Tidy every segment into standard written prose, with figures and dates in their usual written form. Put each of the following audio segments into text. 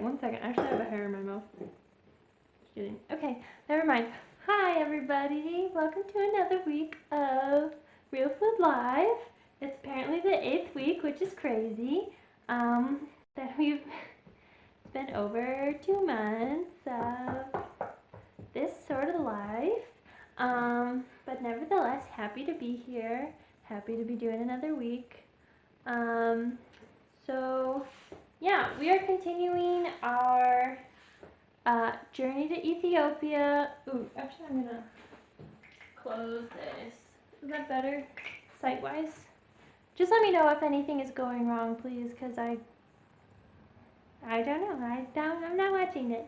one second. Actually, I have a hair in my mouth. Just kidding. Okay, never mind. Hi, everybody. Welcome to another week of Real Food Live. It's apparently the 8th week, which is crazy. That we've spent over 2 months of this sort of life. But nevertheless, happy to be here. Happy to be doing another week. So yeah, we are continuing our journey to Ethiopia. Ooh, actually I'm gonna close this. Is that better sight-wise? Just let me know if anything is going wrong, please, because I don't know. I'm not watching it.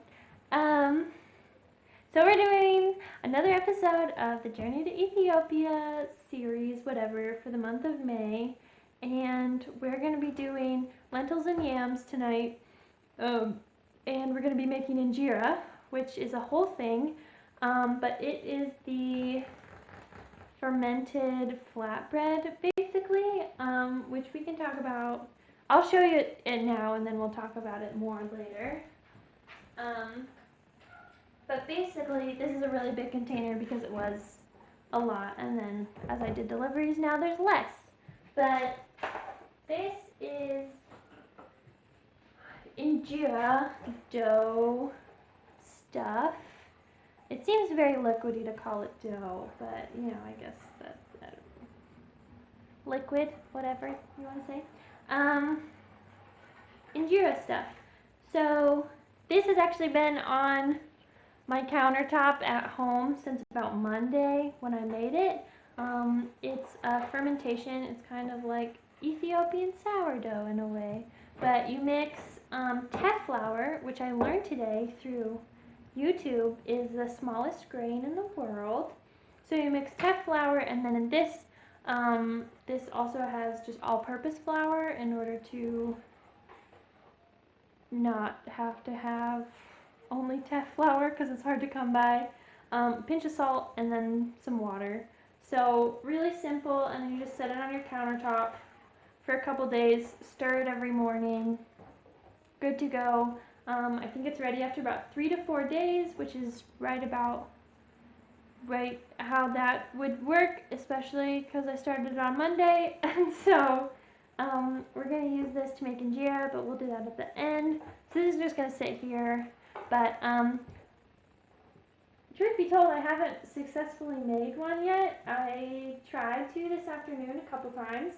So we're doing another episode of the Journey to Ethiopia series, whatever, for the month of May. And we're going to be doing lentils and yams tonight. And we're going to be making injera, which is a whole thing. But it is the fermented flatbread, basically, which we can talk about. I'll show you it now, and then we'll talk about it more later. But basically, this is a really big container because it was a lot, and then as I did deliveries, now there's less. But this is injera dough stuff. It seems very liquidy to call it dough, but you know, I guess that's liquid, whatever you want to say. Injera stuff. So this has actually been on my countertop at home since about Monday when I made it. It's a fermentation. It's kind of like Ethiopian sourdough in a way, but you mix teff flour, which I learned today through YouTube is the smallest grain in the world. So you mix teff flour, and then in this, this also has just all-purpose flour in order to not have to have only teff flour because it's hard to come by. Pinch of salt and then some water. So really simple, and then you just set it on your countertop for a couple days. Stir it every morning. Good to go. I think it's ready after about 3 to 4 days, which is right how that would work, especially because I started it on Monday. And so we're going to use this to make injera, but we'll do that at the end. So this is just going to sit here. But truth be told, I haven't successfully made one yet. I tried to this afternoon a couple times,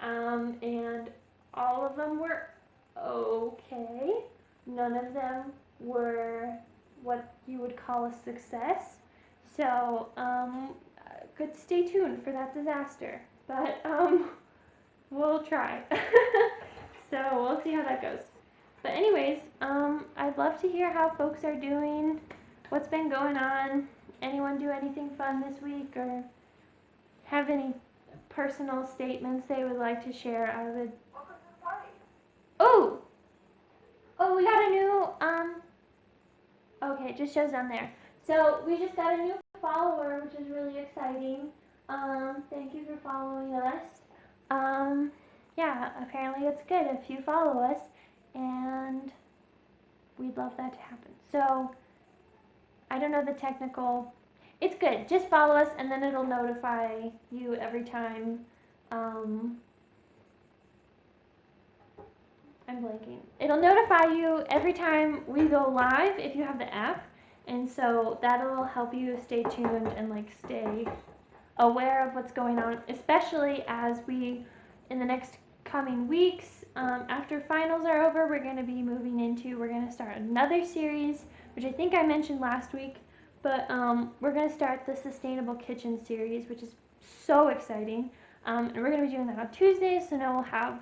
and all of them were okay. None of them were what you would call a success. So, could stay tuned for that disaster. But, we'll try. So, we'll see how that goes. But anyways, I'd love to hear how folks are doing, what's been going on, anyone do anything fun this week, or have any personal statements they would like to share. Oh, we got a new, okay, it just shows down there. So we just got a new follower, which is really exciting. Thank you for following us. Yeah, apparently it's good if you follow us, and we'd love that to happen. So I don't know the technical, it's good. Just follow us, and then it'll notify you every time, I'm blanking. It'll notify you every time we go live if you have the app, and so that'll help you stay tuned and like stay aware of what's going on, especially as we, in the next coming weeks, after finals are over, we're going to start another series, which I think I mentioned last week, but we're going to start the Sustainable Kitchen series, which is so exciting, and we're going to be doing that on Tuesdays, so now we'll have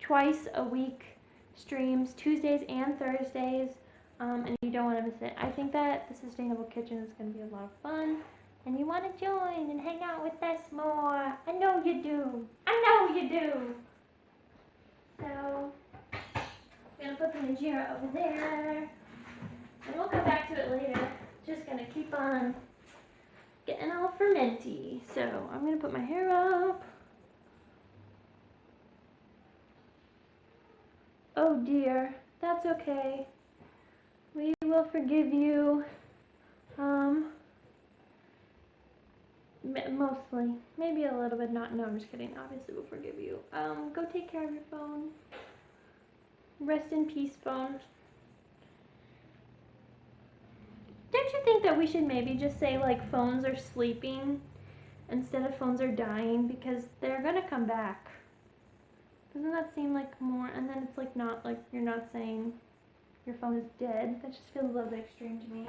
twice a week streams, Tuesdays and Thursdays, and you don't want to miss it. I think that the Sustainable Kitchen is going to be a lot of fun, and you want to join and hang out with us more. I know you do. So, I'm going to put the injera over there, and we'll come back to it later. Just going to keep on getting all fermenty. So, I'm going to put my hair up. Oh dear. That's okay. We will forgive you. Mostly. Maybe a little bit not. No, I'm just kidding. Obviously, we'll forgive you. Go take care of your phone. Rest in peace, phone. Don't you think that we should maybe just say, like, phones are sleeping instead of phones are dying? Because they're gonna come back. Doesn't that seem like more? And then it's like not, like, you're not saying your phone is dead. That just feels a little bit extreme to me.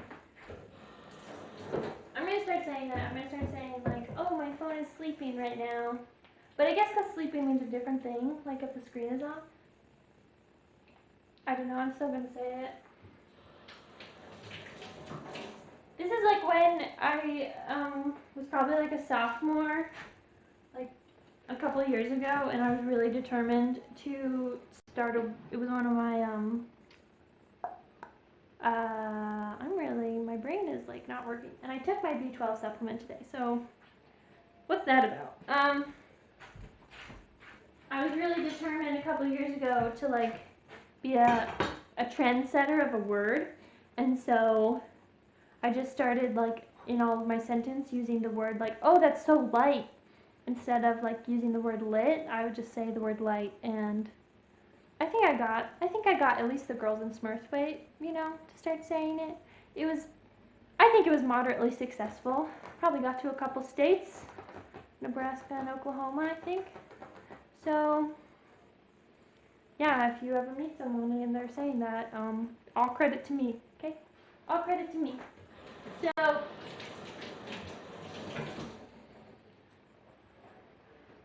I'm gonna start saying that. I'm gonna start saying, like, oh, my phone is sleeping right now. But I guess because sleeping means a different thing, like if the screen is off. I don't know, I'm still gonna say it. This is like when I was probably like a sophomore, like a couple of years ago, and I was really determined to start it was one of my, my brain is like not working. And I took my B12 supplement today, so what's that about? I was really determined a couple of years ago to like be a trendsetter of a word, and so I just started like in all of my sentence using the word like, oh, that's so light. Instead of like using the word lit, I would just say the word light, and I think I got at least the girls in Smurfs way, to start saying it. I think it was moderately successful. Probably got to a couple states, Nebraska and Oklahoma, I think. So yeah, if you ever meet someone and they're saying that, all credit to me, okay? All credit to me. So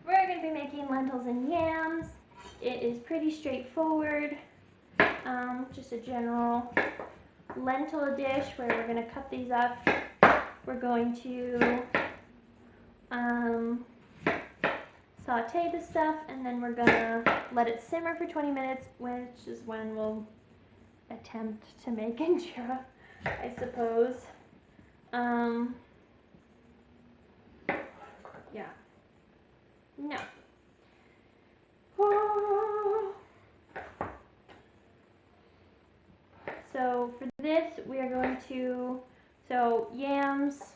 we're going to be making lentils and yams. It is pretty straightforward. Just a general lentil dish where we're going to cut these up. We're going to saute the stuff, and then we're going to let it simmer for 20 minutes, which is when we'll attempt to make injera, I suppose. Yeah. No. So for this, we are going to, yams.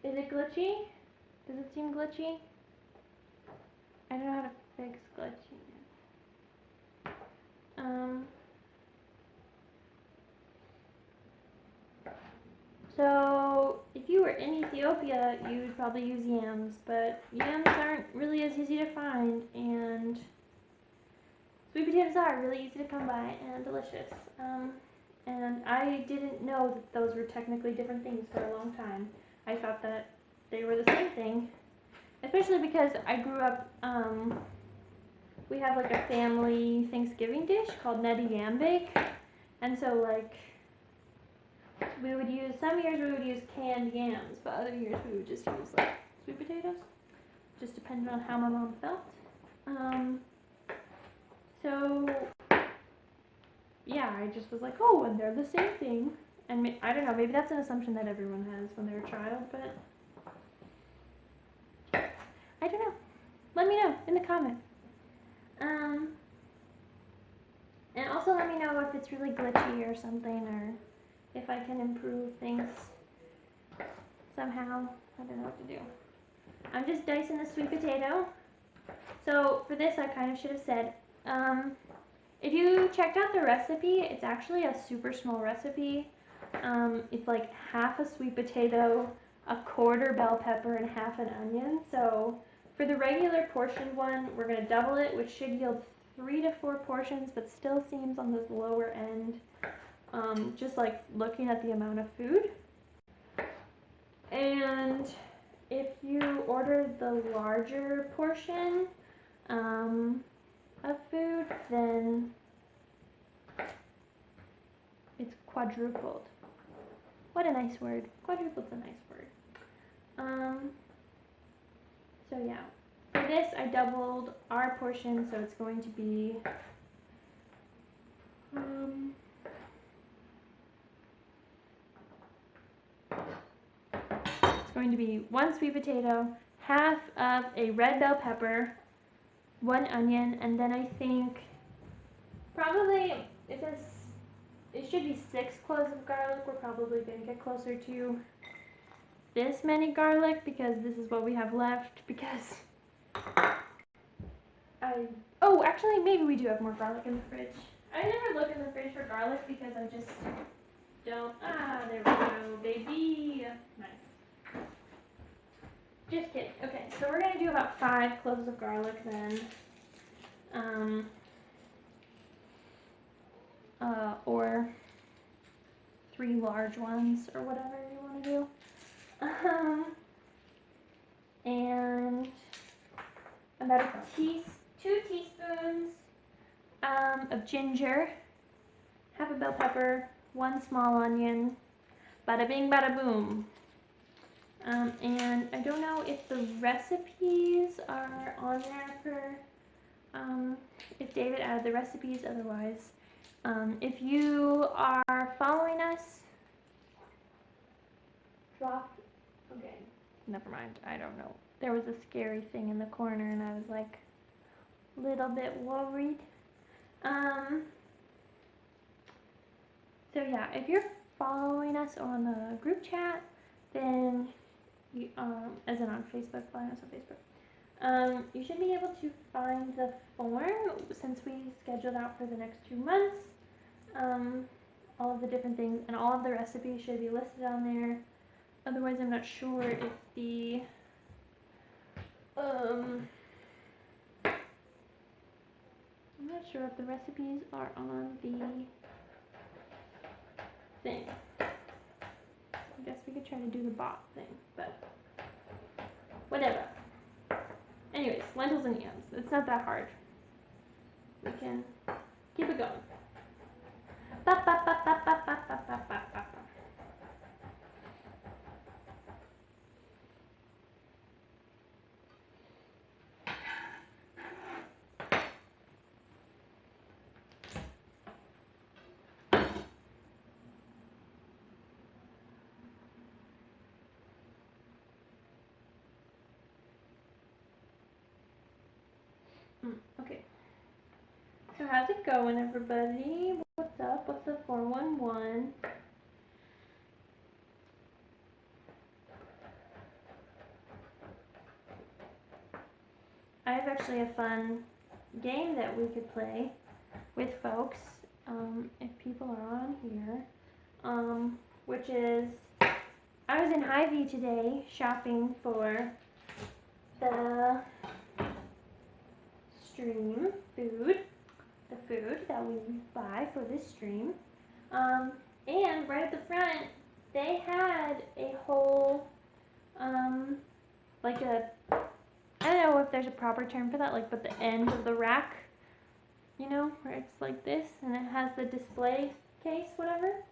Is it glitchy? Does it seem glitchy? I don't know how to fix glitchy. So if you were in Ethiopia, you would probably use yams, but yams aren't really as easy to find, and sweet potatoes are really easy to come by and delicious. And I didn't know that those were technically different things for a long time. I thought that they were the same thing, especially because I grew up, we have like a family Thanksgiving dish called neti yam bake, and so like we would use, some years we would use canned yams, but other years we would just use like sweet potatoes, just depending on how my mom felt. So yeah, I just was like, oh, and they're the same thing. And I don't know, maybe that's an assumption that everyone has when they're a child, but I don't know. Let me know in the comments. And also let me know if it's really glitchy or something, or if I can improve things somehow. I don't know what to do. I'm just dicing the sweet potato. So for this, I kind of should have said, if you checked out the recipe, it's actually a super small recipe. It's like half a sweet potato, a quarter bell pepper, and half an onion. So for the regular portioned one, we're going to double it, which should yield 3 to 4 portions, but still seems on this lower end, just like looking at the amount of food. And if you order the larger portion of food, then it's quadrupled. What a nice word. Quadrupled's a nice word. So yeah, for this I doubled our portion, so it's going to be one sweet potato, half of a red bell pepper, 1 onion, and then I think probably if it should be 6 cloves of garlic. We're probably going to get closer to this many garlic because this is what we have left. Because oh, actually, maybe we do have more garlic in the fridge. I never look in the fridge for garlic because I just don't. Ah, there we go, baby. Nice. Just kidding. Okay, so we're gonna do about 5 cloves of garlic then. Or 3 large ones, or whatever you want to do. And about 2 teaspoons of ginger, half a bell pepper, 1 small onion, bada bing, bada boom. And I don't know if the recipes are on there for, if David added the recipes, otherwise. If you are following us, okay, never mind, I don't know. There was a scary thing in the corner and I was like a little bit worried. So yeah, if you're following us on the group chat, then you, as in on Facebook, following us on Facebook, you should be able to find the form since we scheduled out for the next 2 months. All of the different things and all of the recipes should be listed on there. Otherwise, I'm not sure if the recipes are on the thing. I guess we could try to do the bot thing, but whatever. Anyways, lentils and yams. It's not that hard. We can keep it going. Ba, ba, ba, ba, ba, ba, ba, ba, ba, ba. Okay. So how's it going, everybody? What's up? What's the 411? I have actually a fun game that we could play with folks, if people are on here, which is, I was in Hy-Vee today shopping for the stream food, the food that we buy for this stream, and right at the front, they had a whole, like a, I don't know if there's a proper term for that, like, but the end of the rack, you know, where it's like this, and it has the display case, whatever,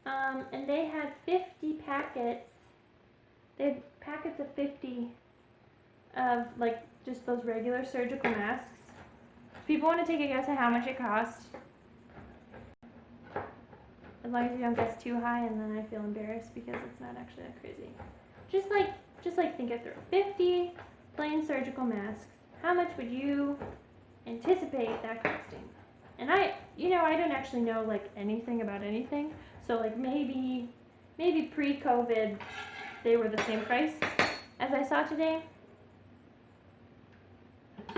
and they had 50 packets, they had packets of 50 of, like, just those regular surgical masks. If people want to take a guess at how much it cost, as long as you don't guess too high, and then I feel embarrassed because it's not actually that crazy. Just like think it through. 50 plain surgical masks. How much would you anticipate that costing? And I don't actually know like anything about anything, so like maybe pre-COVID they were the same price as I saw today.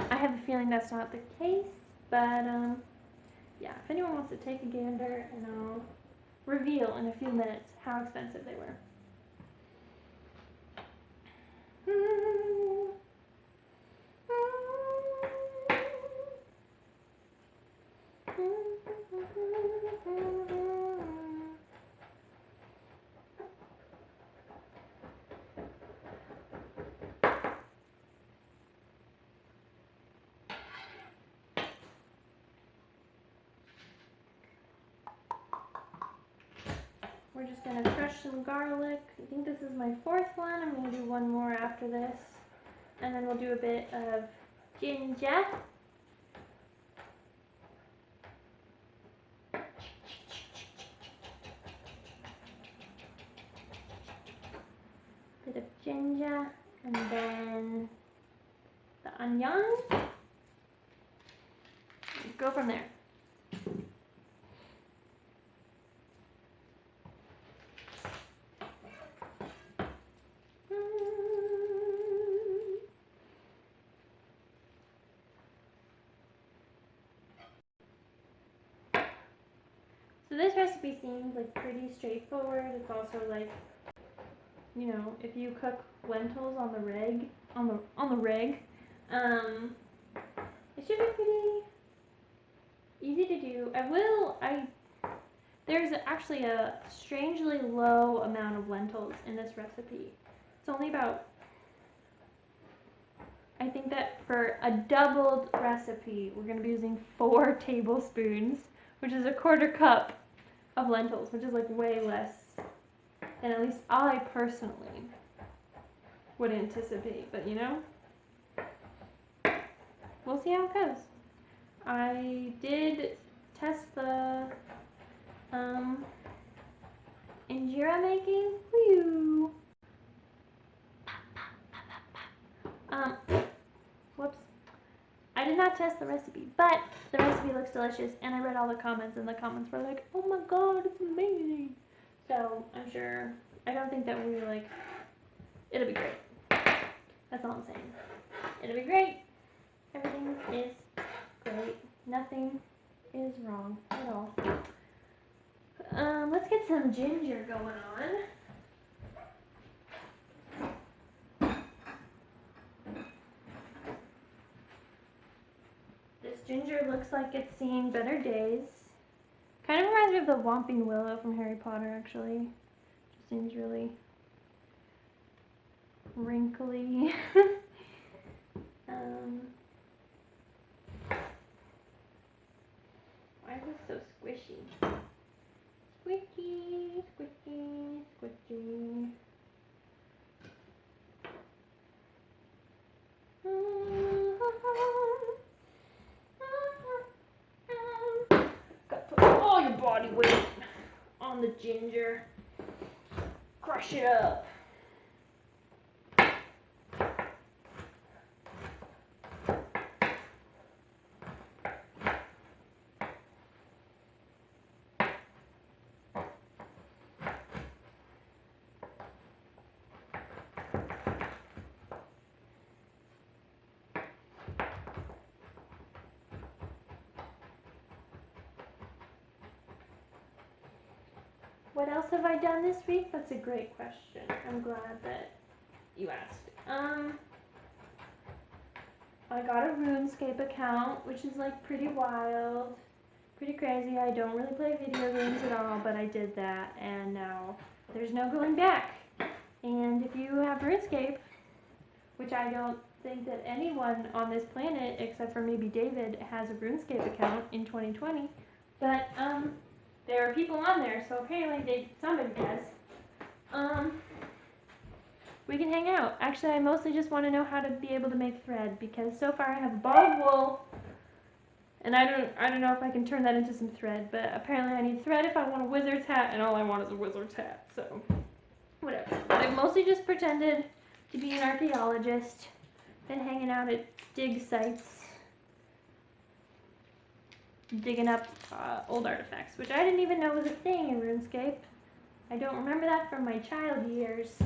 I have a feeling that's not the case, but yeah, if anyone wants to take a gander, and I'll reveal in a few minutes how expensive they were. We're just going to crush some garlic. I think this is my 4th one. I'm going to do one more after this. And then we'll do a bit of ginger. Bit of ginger. And then the onions. go from there. So this recipe seems like pretty straightforward. It's also like, you know, if you cook lentils on the reg, it should be pretty easy to do. There's actually a strangely low amount of lentils in this recipe. It's only about, I think that for a doubled recipe, we're going to be using 4 tablespoons, which is a 1/4 cup of lentils, which is like way less than at least I personally would anticipate. But you know, we'll see how it goes. I did test the Injera making. Whew. Whoops. I did not test the recipe, but the recipe looks delicious, and I read all the comments, and the comments were like, "Oh my god, it's amazing!" So I'm sure. I don't think that we like. It'll be great. That's all I'm saying. It'll be great. Everything is great. Nothing is wrong at all. Let's get some ginger going on. This ginger looks like it's seen better days. Kind of reminds me of the Whomping Willow from Harry Potter, actually. Just seems really wrinkly. Why is this so squishy? Squishy, squishy, squishy. Gotta put all your body weight on the ginger. Crush it up. What else have I done this week? That's a great question. I'm glad that you asked. I got a RuneScape account, which is like pretty wild, pretty crazy. I don't really play video games at all, but I did that, and now there's no going back. And if you have RuneScape, which I don't think that anyone on this planet, except for maybe David, has a RuneScape account in 2020, but there are people on there, so apparently somebody does. We can hang out. Actually, I mostly just want to know how to be able to make thread, because so far I have a ball of wool, and I don't know if I can turn that into some thread, but apparently I need thread if I want a wizard's hat, and all I want is a wizard's hat, so whatever. I've mostly just pretended to be an archaeologist, been hanging out at dig sites, digging up old artifacts, which I didn't even know was a thing in RuneScape. I don't remember that from my child years,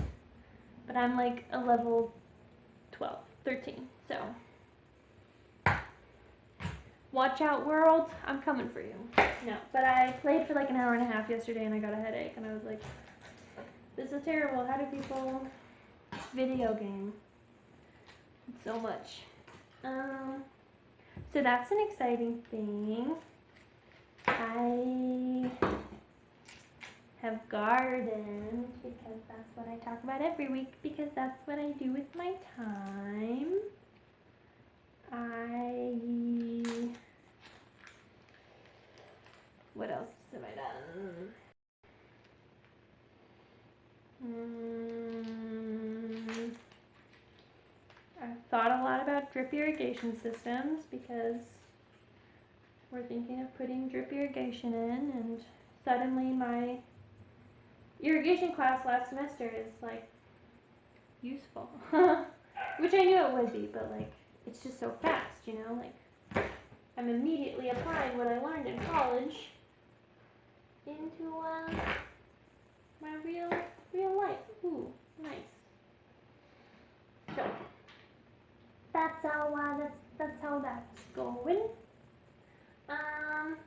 but I'm like a level 12, 13, so watch out, world, I'm coming for you. No, but I played for like an hour and a half yesterday, and I got a headache, and I was like, this is terrible. How do people video game so much? So that's an exciting thing. I have gardened because that's what I talk about every week, because that's what I do with my time. What else have I done? I've thought a lot about drip irrigation systems, because we're thinking of putting drip irrigation in, and suddenly my irrigation class last semester is like useful. Which I knew it would be, but like it's just so fast, you know, like I'm immediately applying what I learned in college into my real life. Ooh, nice. So that's how that's going. Can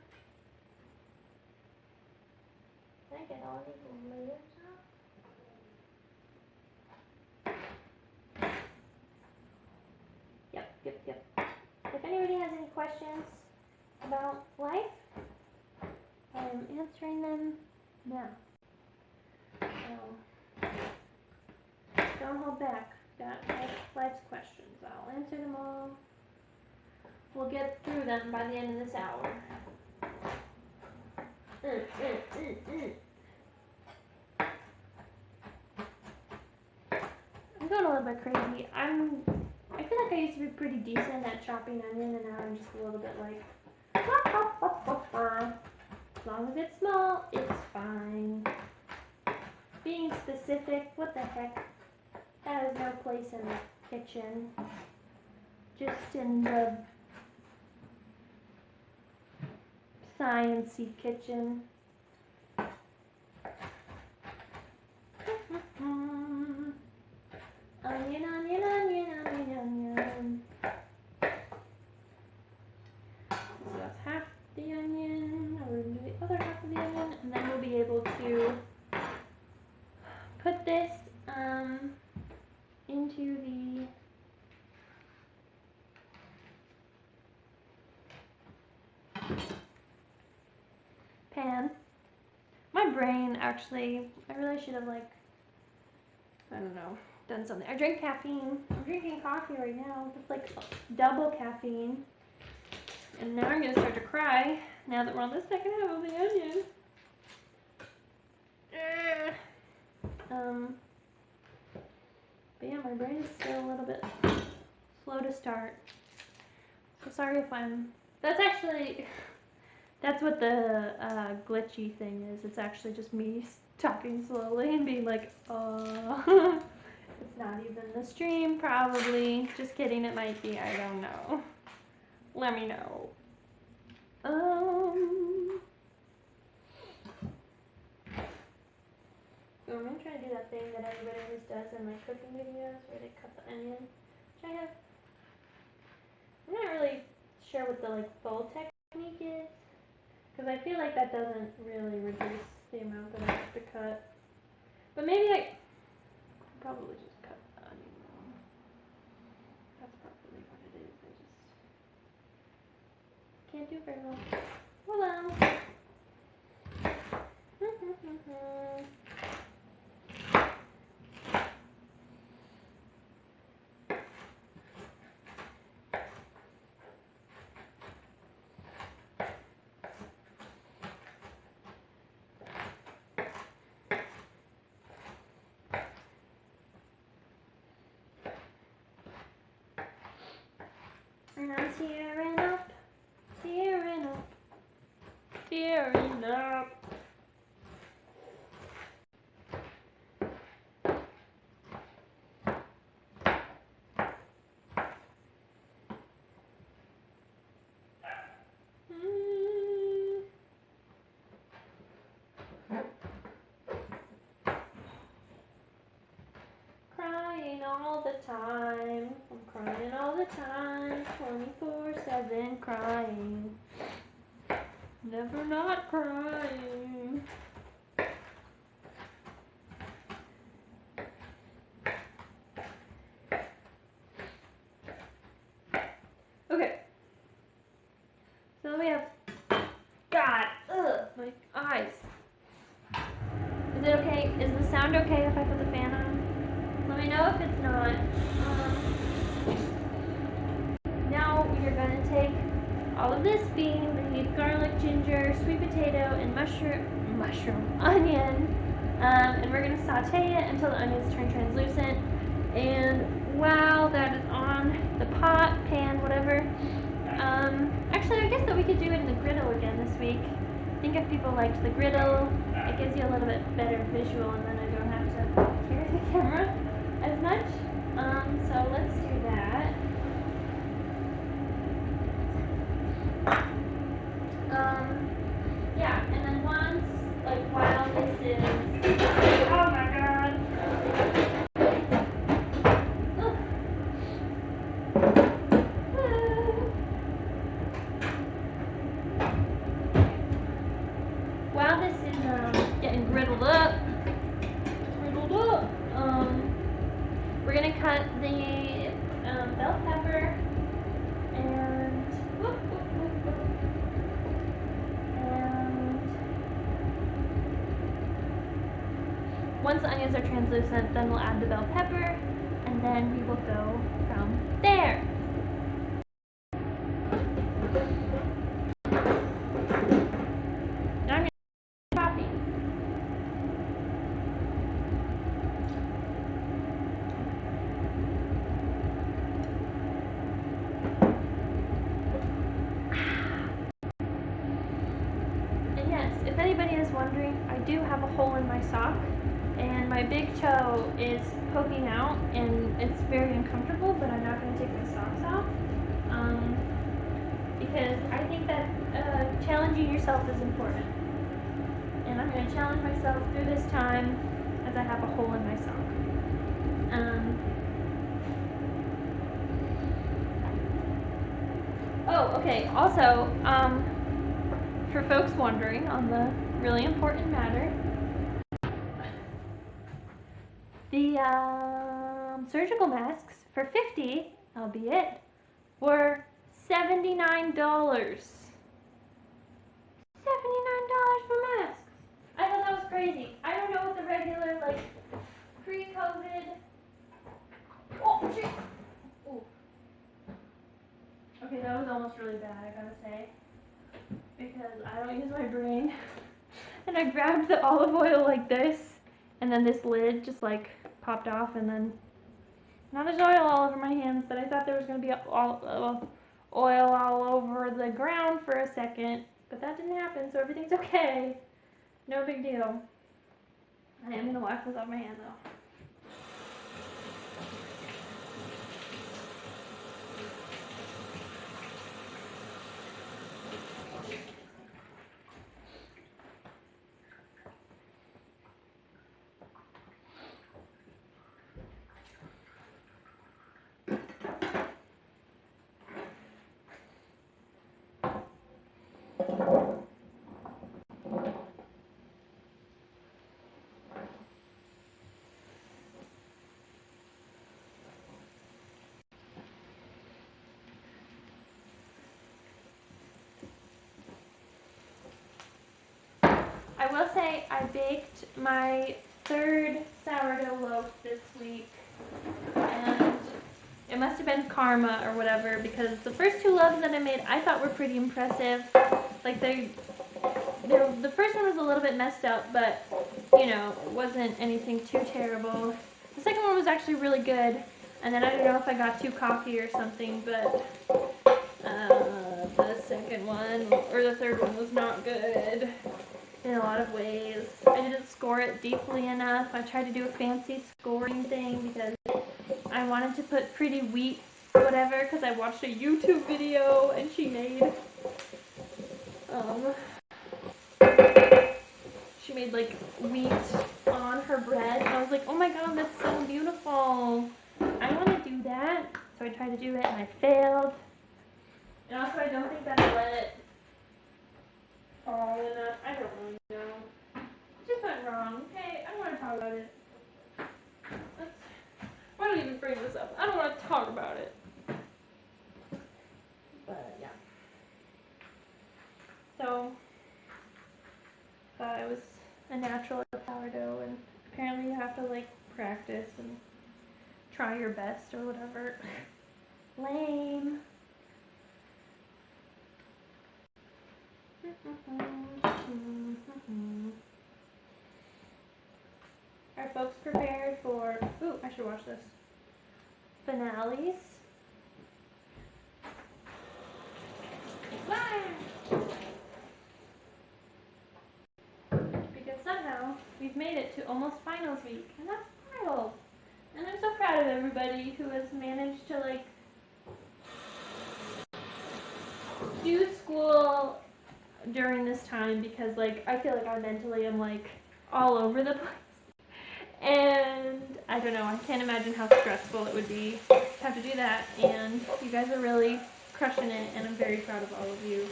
I get all these layers up? Yep. If anybody has any questions about life, I am answering them now. So don't hold back. Got life's questions. I'll answer them all. We'll get through them by the end of this hour. I'm going a little bit crazy. I feel like I used to be pretty decent at chopping onion, and now I'm just a little bit like, as long as it's small, it's fine. Being specific, what the heck? That has no place in the kitchen. Just in the science-y kitchen. Onion. So that's half the onion. Now we're going to do the other half of the onion, and then we'll be able to put this into the pan. My brain actually, I really should have I don't know, done something. I drank caffeine. I'm drinking coffee right now. It's like double caffeine. And now I'm going to start to cry now that we're on the second half of the onion. But yeah, my brain is still a little bit slow to start. So sorry if that's what the glitchy thing is. It's actually just me talking slowly and being like, It's not even the stream, probably. Just kidding, it might be. I don't know. Let me know. I'm gonna try to do that thing that everybody always does in my cooking videos where they cut the onion. Which I'm not really sure what the fold technique is, because I feel like that doesn't really reduce the amount that I have to cut. But maybe I probably just cut the onion. That's probably what it is. I just can't do very well. Well. And I'm tearing up. Crying all the time. I'm crying all the time. 24/7 crying. Never not crying. Okay. So we have, God, my eyes. Is it okay? Is the sound okay if I put the fan on? Let me know if it's not. Now we are going to take all of this being the garlic, ginger, sweet potato, and onion, and we're going to saute it until the onions turn translucent. And while that is on the pot, pan, whatever, actually I guess that we could do it in the griddle again this week. I think if people liked the griddle, it gives you a little bit better visual, and then I don't have to stare at the camera as much. So let's do that. gonna cut the bell pepper and once the onions are translucent, then we'll add the bell pepper, and then we will go from there. Now I'm gonna make coffee. And yes, if anybody is wondering, I do have a hole in my sock, and my big toe is poking out, and it's very uncomfortable, but I'm not going to take my socks off, because I think that challenging yourself is important. And I'm going to challenge myself through this time as I have a hole in my sock. Oh, okay, also, for folks wondering on the really important matter, the surgical masks for $50, albeit, were $79. $79 for masks. I thought that was crazy. I don't know what the regular, like, pre-COVID. Oh, shit. Ooh. Okay, that was almost really bad, I gotta say, because I don't use my brain. And I grabbed the olive oil like this, and then this lid just like popped off, and then now there's oil all over my hands, but I thought there was going to be oil all over the ground for a second, but that didn't happen, so everything's okay. No big deal. I am going to wash this off my hand though. I will say I baked my third sourdough loaf this week, and it must have been karma or whatever, because the first two loaves that I made I thought were pretty impressive. Like the first one was a little bit messed up, but you know, it wasn't anything too terrible. The second one was actually really good, and then I don't know if I got too cocky or something, but the second one or the third one was not good in a lot of ways. I didn't score it deeply enough. I tried to do a fancy scoring thing because I wanted to put pretty wheat whatever, because I watched a YouTube video and she made like wheat on her bread, and I was like, oh my god, that's so beautiful. I want to do that. So I tried to do it and I failed. And also I don't think that I let it fall enough. I don't really know. It just went wrong. Okay, I don't want to talk about it. Why don't I even bring this up? I don't want to talk about it. But yeah. So thought I was a natural at sourdough, and apparently you have to like practice and try your best or whatever. Lame. Are folks prepared for, ooh, I should watch this, finales? Because somehow we've made it to almost finals week, and that's wild. And I'm so proud of everybody who has managed to like do school during this time, because like I feel like I mentally am like all over the place. And I don't know, I can't imagine how stressful it would be to have to do that, and you guys are really crushing it, and I'm very proud of all of you.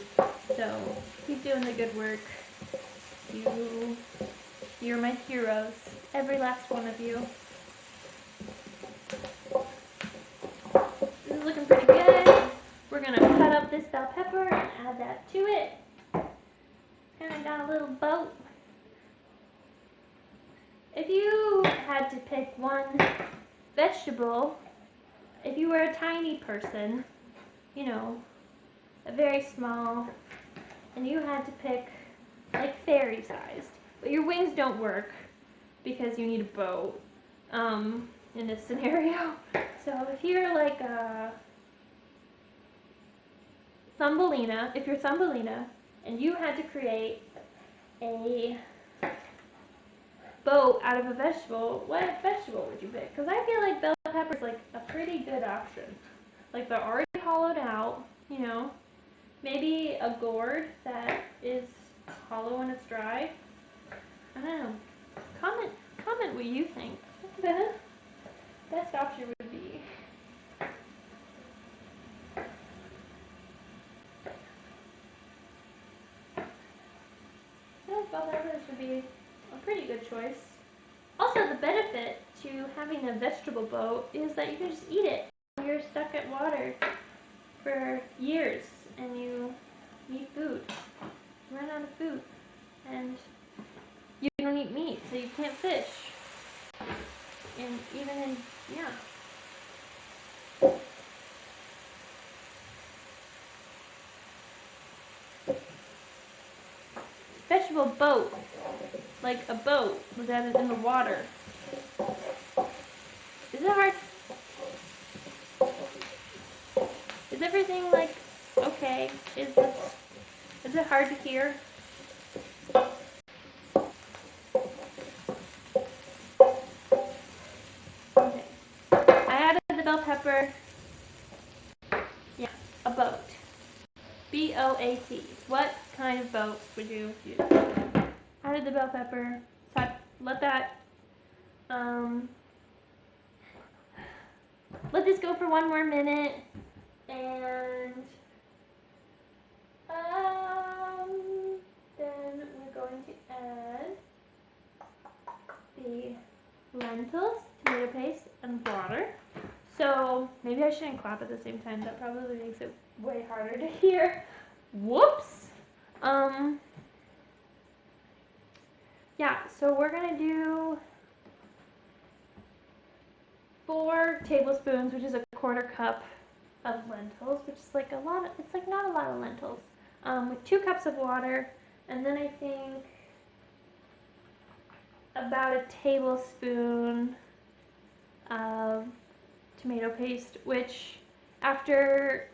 So keep doing the good work. You're my heroes, every last one of you. bell pepper and add that to it. Kind of got a little boat. If you had to pick one vegetable, if you were a tiny person, you know, a very small, and you had to pick like fairy sized, but your wings don't work because you need a boat in this scenario. So if you're like a Thumbelina, if you're Thumbelina and you had to create a boat out of a vegetable, what vegetable would you pick? Because I feel like bell pepper's like a pretty good option. Like they're already hollowed out, you know. Maybe a gourd that is hollow when it's dry. I don't know. Comment what you think. The best option would be. I think bell peppers would be a pretty good choice. Also, the benefit to having a vegetable boat is that you can just eat it. You're stuck at water for years and you need food. You run out of food. And you don't eat meat, so you can't fish. And even in, yeah. Vegetable boat. Like a boat that is in the water. Is it hard? Is everything like okay? Is it hard to hear? Okay. I added the bell pepper. Yeah, a boat. B-O-A-T. What kind of boat would you use? Added the bell pepper. Let that let this go for 1 more minute, and then we're going to add the lentils, tomato paste, and water. So maybe I shouldn't clap at the same time. That probably makes it way harder to hear. Whoops. Yeah, so we're gonna do 4 tablespoons, which is a 1/4 cup of lentils, which is like a lot. It's like not a lot of lentils. With 2 cups of water, and then I think about a tablespoon of tomato paste, which after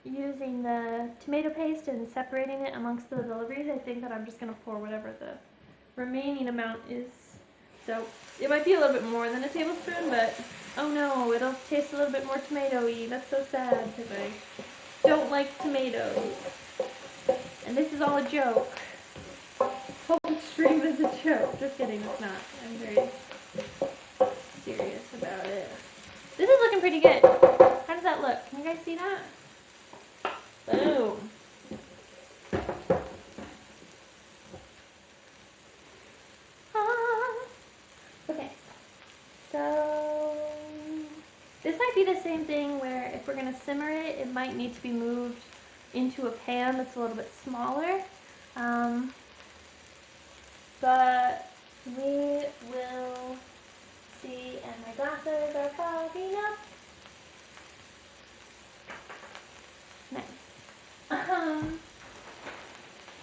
using the tomato paste and separating it amongst the deliveries, I think that I'm just going to pour whatever the remaining amount is. So it might be a little bit more than a tablespoon, but oh no, it'll taste a little bit more tomato-y. That's so sad because I don't like tomatoes. And this is all a joke. Whole stream is a joke. Just kidding, it's not. I'm very serious about it. This is looking pretty good. How does that look? Can you guys see that? Boom. Okay. So this might be the same thing where if we're going to simmer it, it might need to be moved into a pan that's a little bit smaller. But we will see, and my glasses are fogging up. Nice.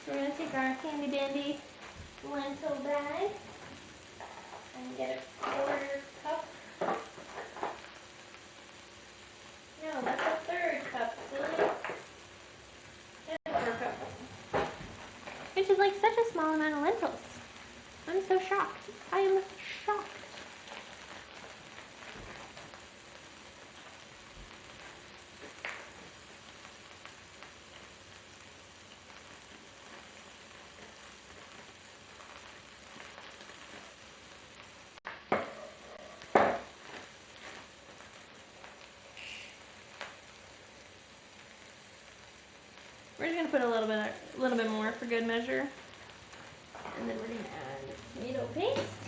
So we're going to take our handy dandy lentil bag and get a 1/4 cup. No, that's a 1/3 cup, silly. And a 1/4 cup. Which is like such a small amount of lentils. I'm so shocked. I am shocked. We're just gonna put a little bit more for good measure, and then we're gonna add tomato paste.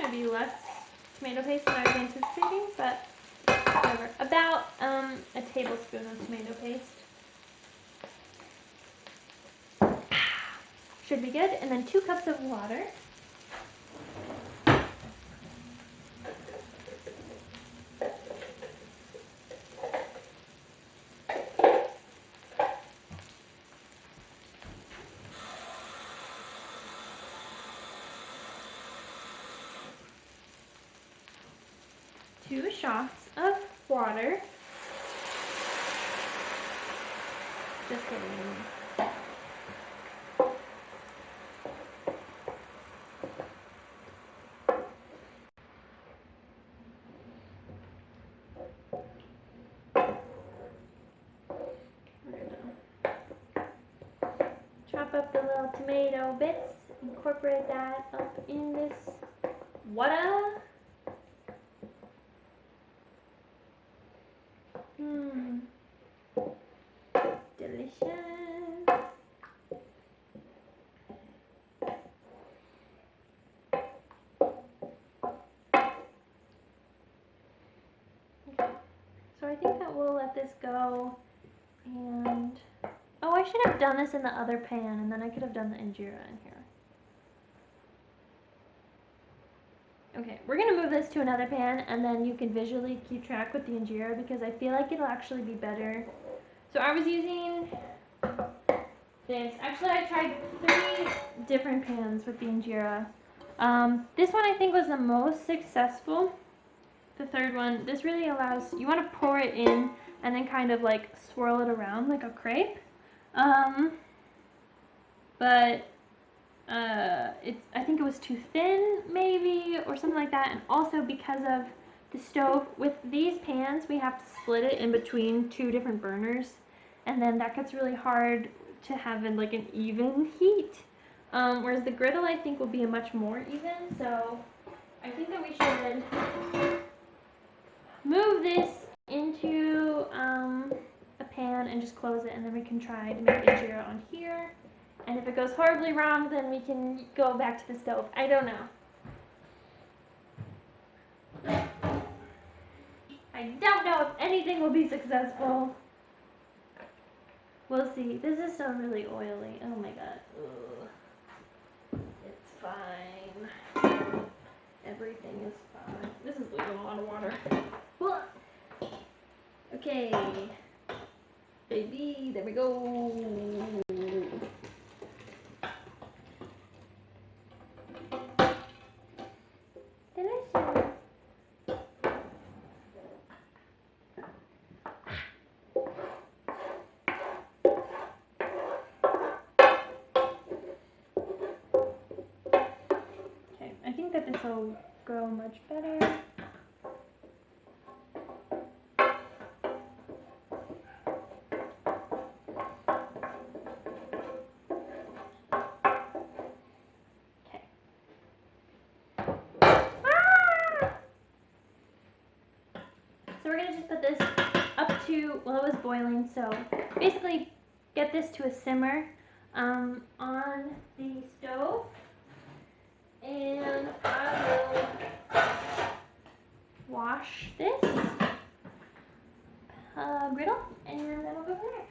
to be less tomato paste than I was anticipating, but whatever. About a tablespoon of tomato paste. Should be good. And then 2 cups of water. Two shots of water. Just kidding. Chop up the little tomato bits, incorporate that up in this water. Delicious. Okay. So I think that we'll let this go, and oh, I should have done this in the other pan, and then I could have done the injera in here. Okay, we're gonna move this to another pan, and then you can visually keep track with the injera because I feel like it'll actually be better. So I was using this. Actually, I tried 3 different pans with the injera. This one I think was the most successful. The third one, this really allows, you want to pour it in and then kind of like swirl it around like a crepe. But I think it was too thin maybe or something like that. And also because of the stove, with these pans we have to split it in between 2 different burners, and then that gets really hard to have in like an even heat. Whereas the griddle I think will be a much more even, so I think that we should move this into a pan and just close it, and then we can try to make injera on here. And if it goes horribly wrong, then we can go back to the stove. I don't know. I don't know if anything will be successful. We'll see. This is still really oily. Oh my god. Ugh. It's fine. Everything is fine. This is losing a lot of water. Okay. Baby, there we go. Delicious. Okay, I think that this will go much better. So we're going to just put this up to, well, it was boiling, so basically get this to a simmer on the stove, and I will wash this griddle, and then we'll go from there.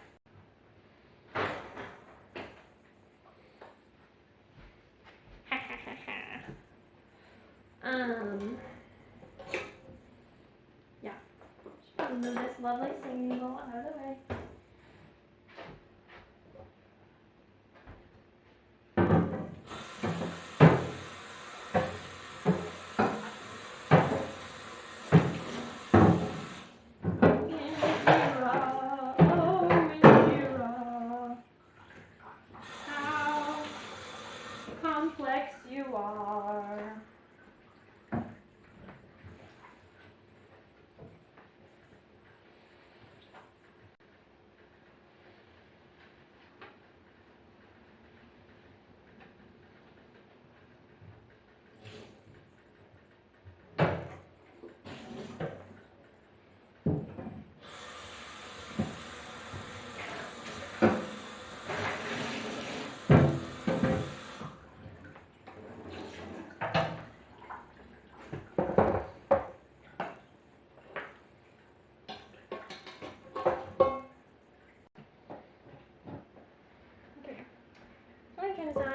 Yeah. We'll move this lovely singing bowl out of the way. How complex you are.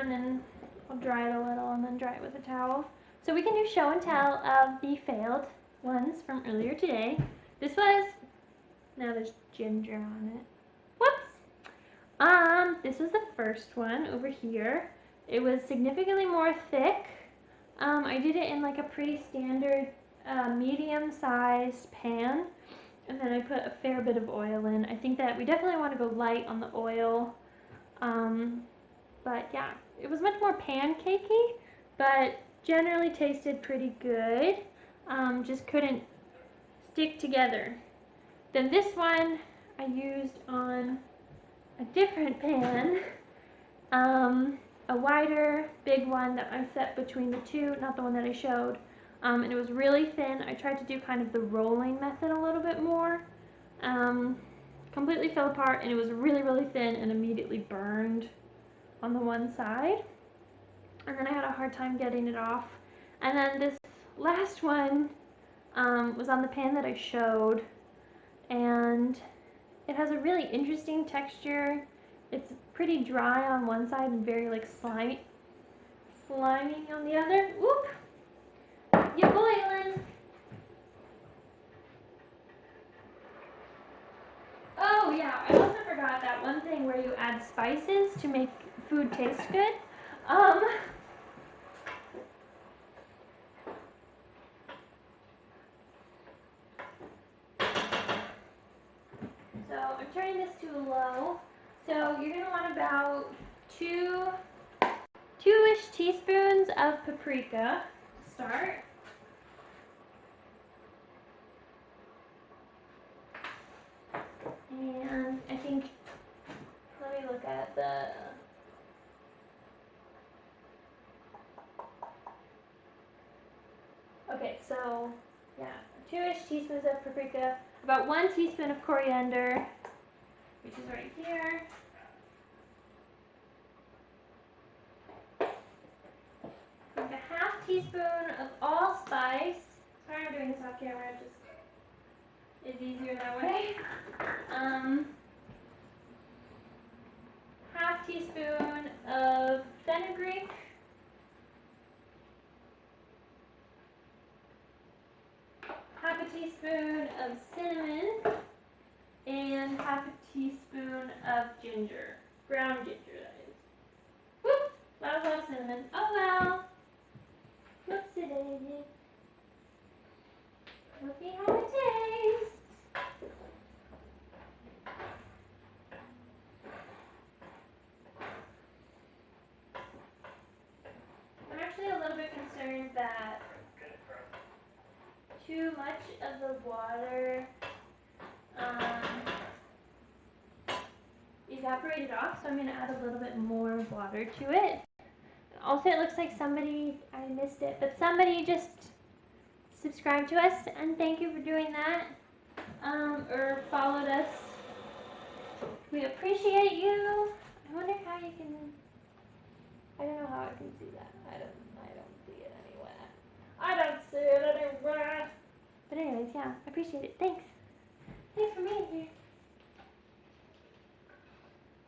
on and I'll dry it a little and then dry it with a towel. So we can do show and tell of the failed ones from earlier today. This was, now there's ginger on it. Whoops! This was the first one over here. It was significantly more thick. I did it in like a pretty standard medium-sized pan, and then I put a fair bit of oil in. I think that we definitely want to go light on the oil, but yeah, it was much more pancakey, but generally tasted pretty good. Just couldn't stick together. Then this one I used on a different pan, a wider, big one that I set between the two, not the one that I showed. And it was really thin. I tried to do kind of the rolling method a little bit more. Completely fell apart, and it was really, really thin and immediately burned on the one side. And then I had a hard time getting it off. And then this last one was on the pan that I showed, and it has a really interesting texture. It's pretty dry on one side and very like slimy on the other. Whoop! You're boiling. Oh yeah, I also forgot that one thing where you add spices to make food taste good. So I'm turning this to low. So you're gonna want about two-ish teaspoons of paprika to start. And I think, let me look at the, okay, so yeah, two-ish teaspoons of paprika, about 1 teaspoon of coriander, which is right here. Like a half teaspoon of allspice. Sorry I'm doing this off camera, it just is easier that way. Half teaspoon of fenugreek. Half a teaspoon of cinnamon. And half a teaspoon of ginger. Ground ginger, that is. Whoop! That was a lot of cinnamon. Oh well. Whoopsie daisy. We'll see how it tastes. I'm actually a little bit concerned that too much of the water evaporated off, so I'm going to add a little bit more water to it. Also, it looks like somebody, I missed it, but somebody just subscribed to us, and thank you for doing that, or followed us. We appreciate you. I wonder how you can, I don't know how I can see that. I don't see it anywhere. I don't see it anywhere. But anyways, yeah, I appreciate it. Thanks. Thanks for being here.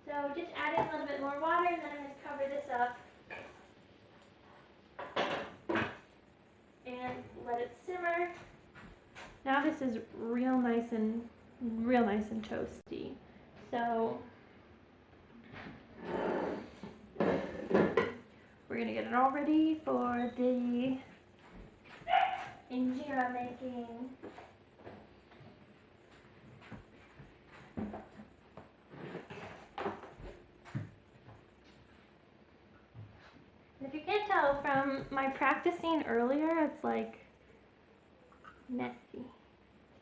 So just add in a little bit more water, and then I'm going to cover this up and let it simmer. Now this is real nice and toasty. So we're going to get it all ready for the injera making. If you can't tell from my practicing earlier, it's like messy.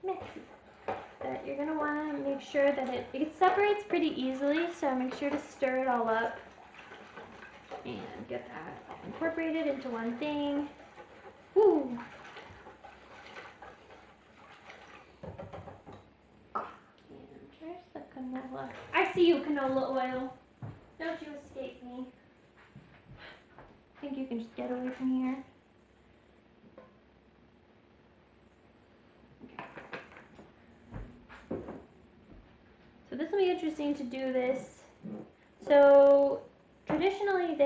But you're going to want to make sure that it separates pretty easily, so make sure to stir it all up and get that incorporated into one thing. Woo! And where's the canola? I see you, canola oil. Don't you escape me. I think you can just get away from here. So this will be interesting to do this. So traditionally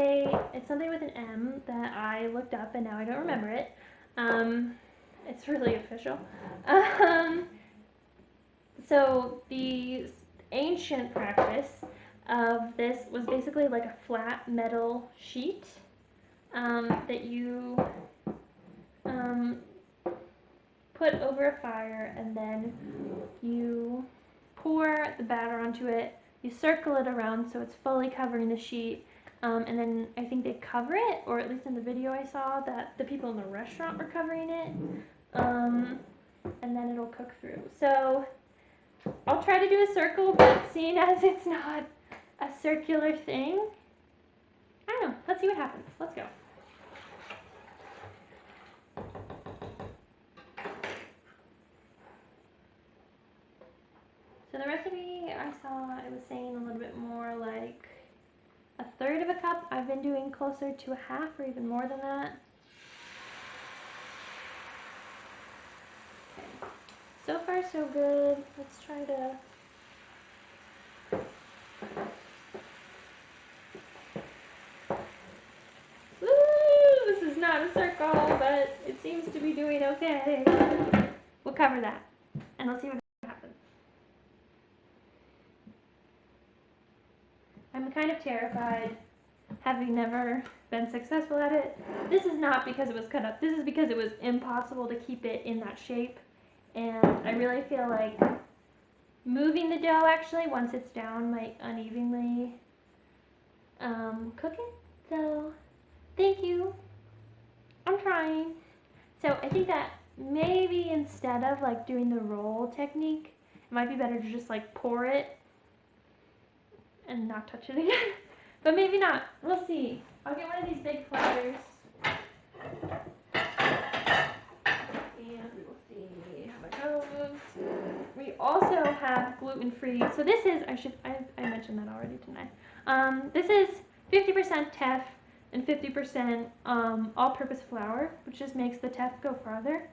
it's something with an M that I looked up and now I don't remember it. It's really official. Um, so the ancient practice of this was basically like a flat metal sheet that you put over a fire, and then you pour the batter onto it. You circle it around so it's fully covering the sheet, and then I think they cover it, or at least in the video I saw that the people in the restaurant were covering it, and then it'll cook through. So I'll try to do a circle, but seeing as it's not a circular thing, I don't know. Let's see what happens. Let's go. So the recipe I saw, it was saying a little bit more like a third of a cup. I've been doing closer to a half or even more than that. Okay. So far so good. Let's try to... Woo! This is not a circle, but it seems to be doing okay. We'll cover that, and let's see what happens. I'm kind of terrified, having never been successful at it. This is not because it was cut up. This is because it was impossible to keep it in that shape. And I really feel like moving the dough, actually, once it's down, might unevenly cook it. So, thank you. I'm trying. So, I think that maybe instead of like doing the roll technique, it might be better to just like pour it and not touch it again. But maybe not. We'll see. I'll get one of these big platters. And we will see how it goes. We also have gluten-free. So this is, I mentioned that already, didn't I? This is 50% teff and 50% all-purpose flour, which just makes the teff go farther.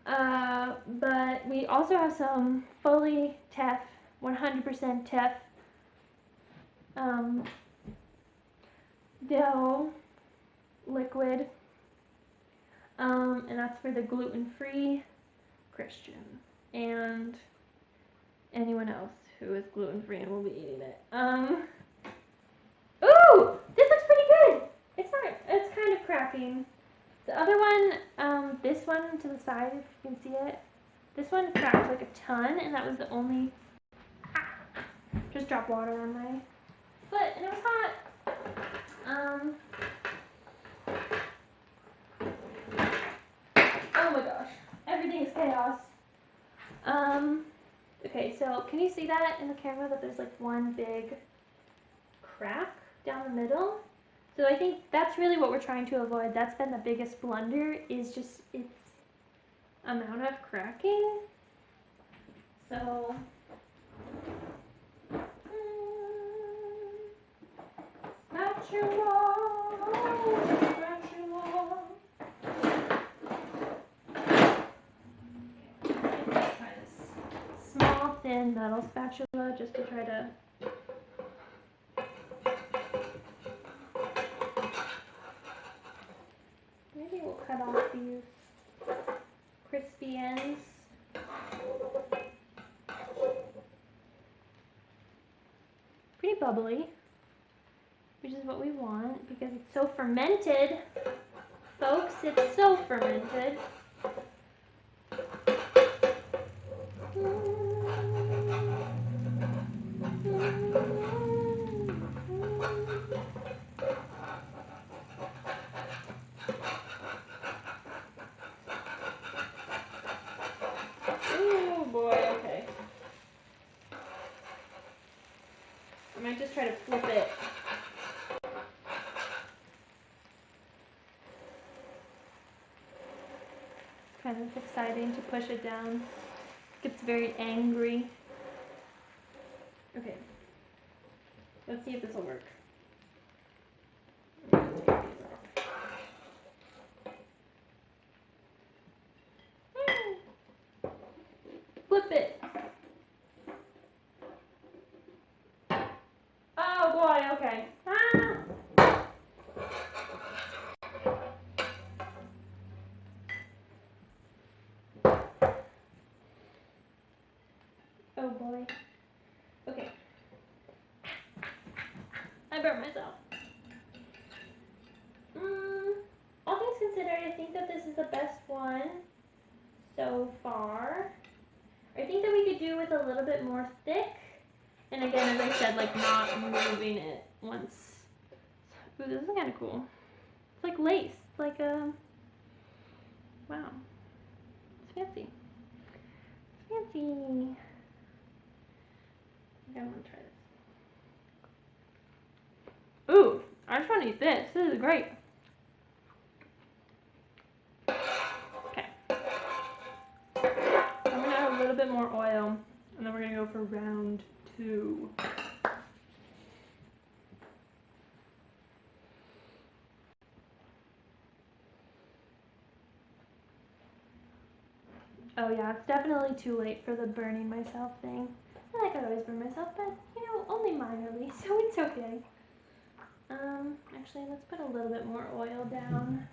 But we also have some fully teff, 100% teff dough liquid, and that's for the gluten-free Christian and anyone else who is gluten-free and will be eating it. Ooh, this looks pretty good. It's kind of cracking. The other one, this one to the side, if you can see it, this one cracked like a ton, and that was the only, just dropped water on my foot, and it was hot. Oh my gosh, everything is chaos. Okay, so can you see that in the camera that there's like one big crack down the middle? So I think that's really what we're trying to avoid. That's been the biggest blunder, is just its amount of cracking. So spatula. Try this small, thin metal spatula just to try to. Maybe we'll cut off these crispy ends. Pretty bubbly, which is what we want because it's so fermented. Folks, it's so fermented. Oh boy, okay. I might just try to flip it. Kind of exciting to push it down. Gets very angry. Okay. Let's see if this will work. Flip it. Oh boy, okay. Ah! I burnt myself. All things considered, I think that this is the best one so far. I think that we could do with a little bit more thick. And again, as I said, like not moving it once. Ooh, this is kind of cool. It's like lace. It's like a, wow. It's fancy. It's fancy. Okay, I'm gonna try this. Ooh, I just want to eat this. This is great. Okay. I'm gonna add a little bit more oil, and then we're gonna go for round 2. Oh yeah, it's definitely too late for the burning myself thing. I always burn myself, but you know, only minorly, so it's okay. Actually, let's put a little bit more oil down.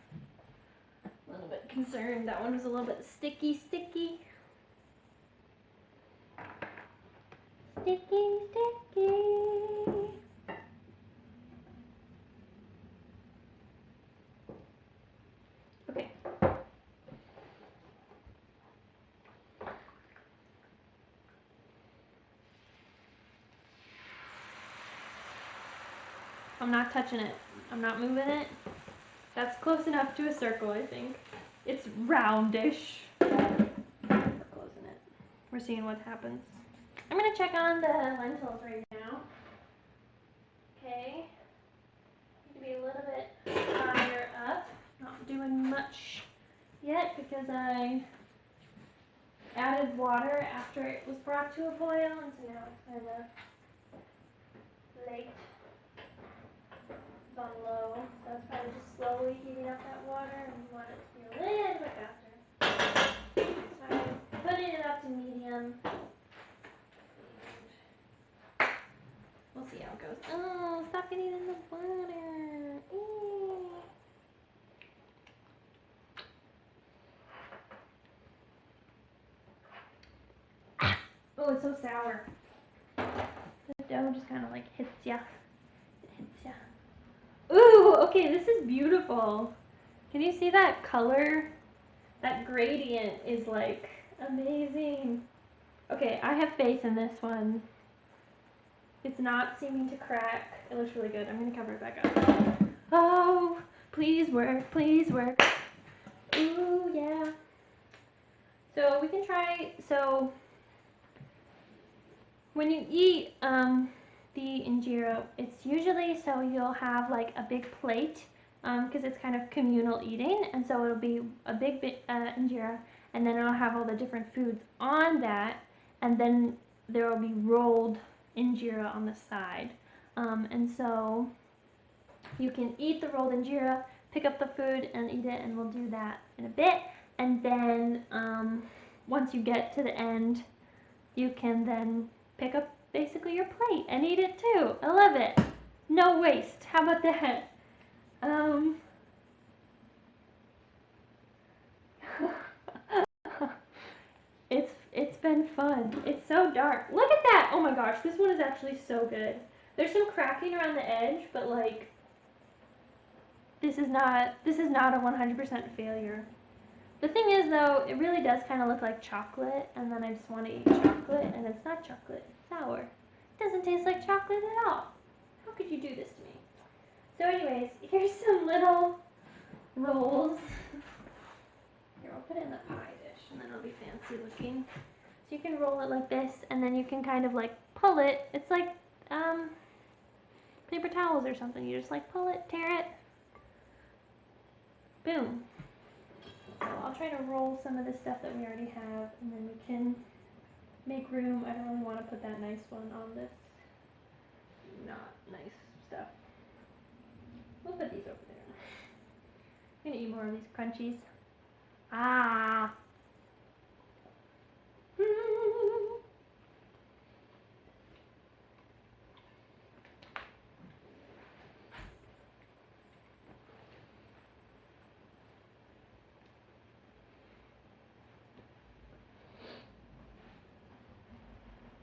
A little bit concerned that one was a little bit sticky. Sticky. Okay. I'm not touching it. I'm not moving it. That's close enough to a circle, I think. It's roundish. We're closing it. We're seeing what happens. I'm gonna check on the lentils right now. Okay. Need to be a little bit higher up. Not doing much yet because I added water after it was brought to a boil, and so now it's kind of late. It's on low, so it's probably just slowly heating up that water, and we want it to be a little bit faster. So I'm putting it up to medium. We'll see how it goes. Oh, stop getting in the water. Eee. Oh, it's so sour. The dough just kind of like hits ya. It hits ya. Ooh, okay, this is beautiful. Can you see that color? That gradient is like amazing. Okay, I have faith in this one. It's not seeming to crack. It looks really good. I'm gonna cover it back up. Oh, please work, please work. Ooh, yeah. So we can try, so when you eat the injera, it's usually so you'll have like a big plate because it's kind of communal eating, and so it'll be a big injera, and then it'll have all the different foods on that, and then there will be rolled injera on the side, and so you can eat the rolled injera, pick up the food and eat it, and we'll do that in a bit, and then once you get to the end, you can then pick up basically your plate and eat it too. I love it. No waste. How about that? It's been fun. It's so dark. Look at that. Oh my gosh, this one is actually so good. There's some cracking around the edge, but like this is not a 100% failure. The thing is though, it really does kind of look like chocolate, and then I just want to eat chocolate, and it's not chocolate. It's sour. It doesn't taste like chocolate at all. How could you do this to me? So anyways, here's some little rolls. Here, I'll put it in the pie dish, and then it'll be fancy looking. So you can roll it like this, and then you can kind of like pull it. It's like paper towels or something. You just like pull it, tear it, boom. So I'll try to roll some of the stuff that we already have, and then we can make room. I don't really want to put that nice one on this not nice stuff. We'll put these over there. I'm gonna eat more of these crunchies. Ah.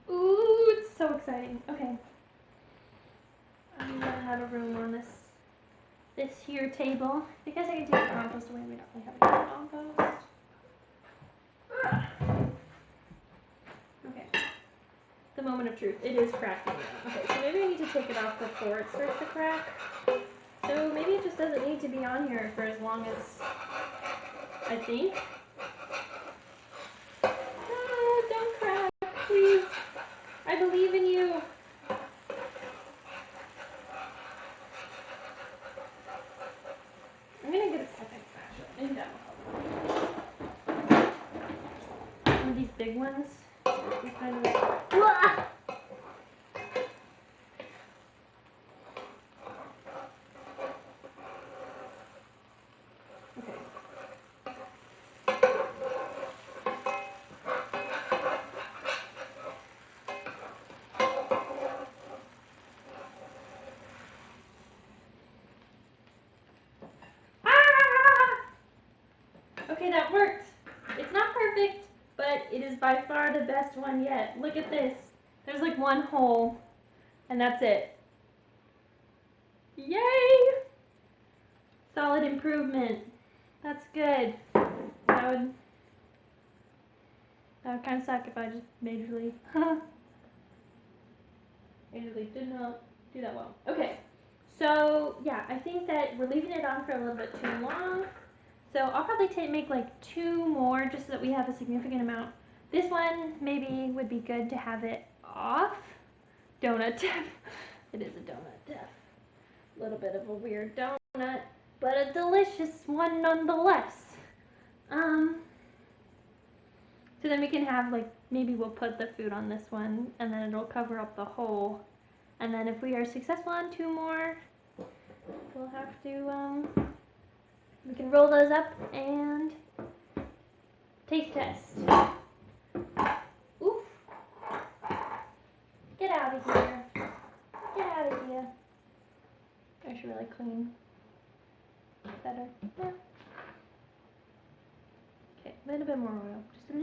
Ooh, it's so exciting. Okay. I'm gonna run out this here table because I can take the compost away. We don't really have any compost. Okay. The moment of truth. It is cracking now. Okay, so maybe I need to take it off before it starts to crack. So maybe it just doesn't need to be on here for as long as I think. Oh, don't crack, please. I believe in you. I'm gonna get a second spatula. Maybe that will help. One of these big ones. We kind of like. Okay. Okay, that worked. It's not perfect, but it is by far the best one yet. Look at this. There's like one hole, and that's it. Yay! Solid improvement. That's good. That would kind of suck if I just majorly did not do that well. Okay, so yeah, I think that we're leaving it on for a little bit too long. So I'll probably make like 2 more just so that we have a significant amount. This one maybe would be good to have it off. Donut dip. It is a donut dip. A little bit of a weird donut, but a delicious one nonetheless. So then we can have like, maybe we'll put the food on this one and then it'll cover up the hole. And then if we are successful on 2 more, we'll have to, we can roll those up and taste test. Oof. Get out of here. Get out of here. I should really clean better. Yeah. Okay, a little bit more oil. Just a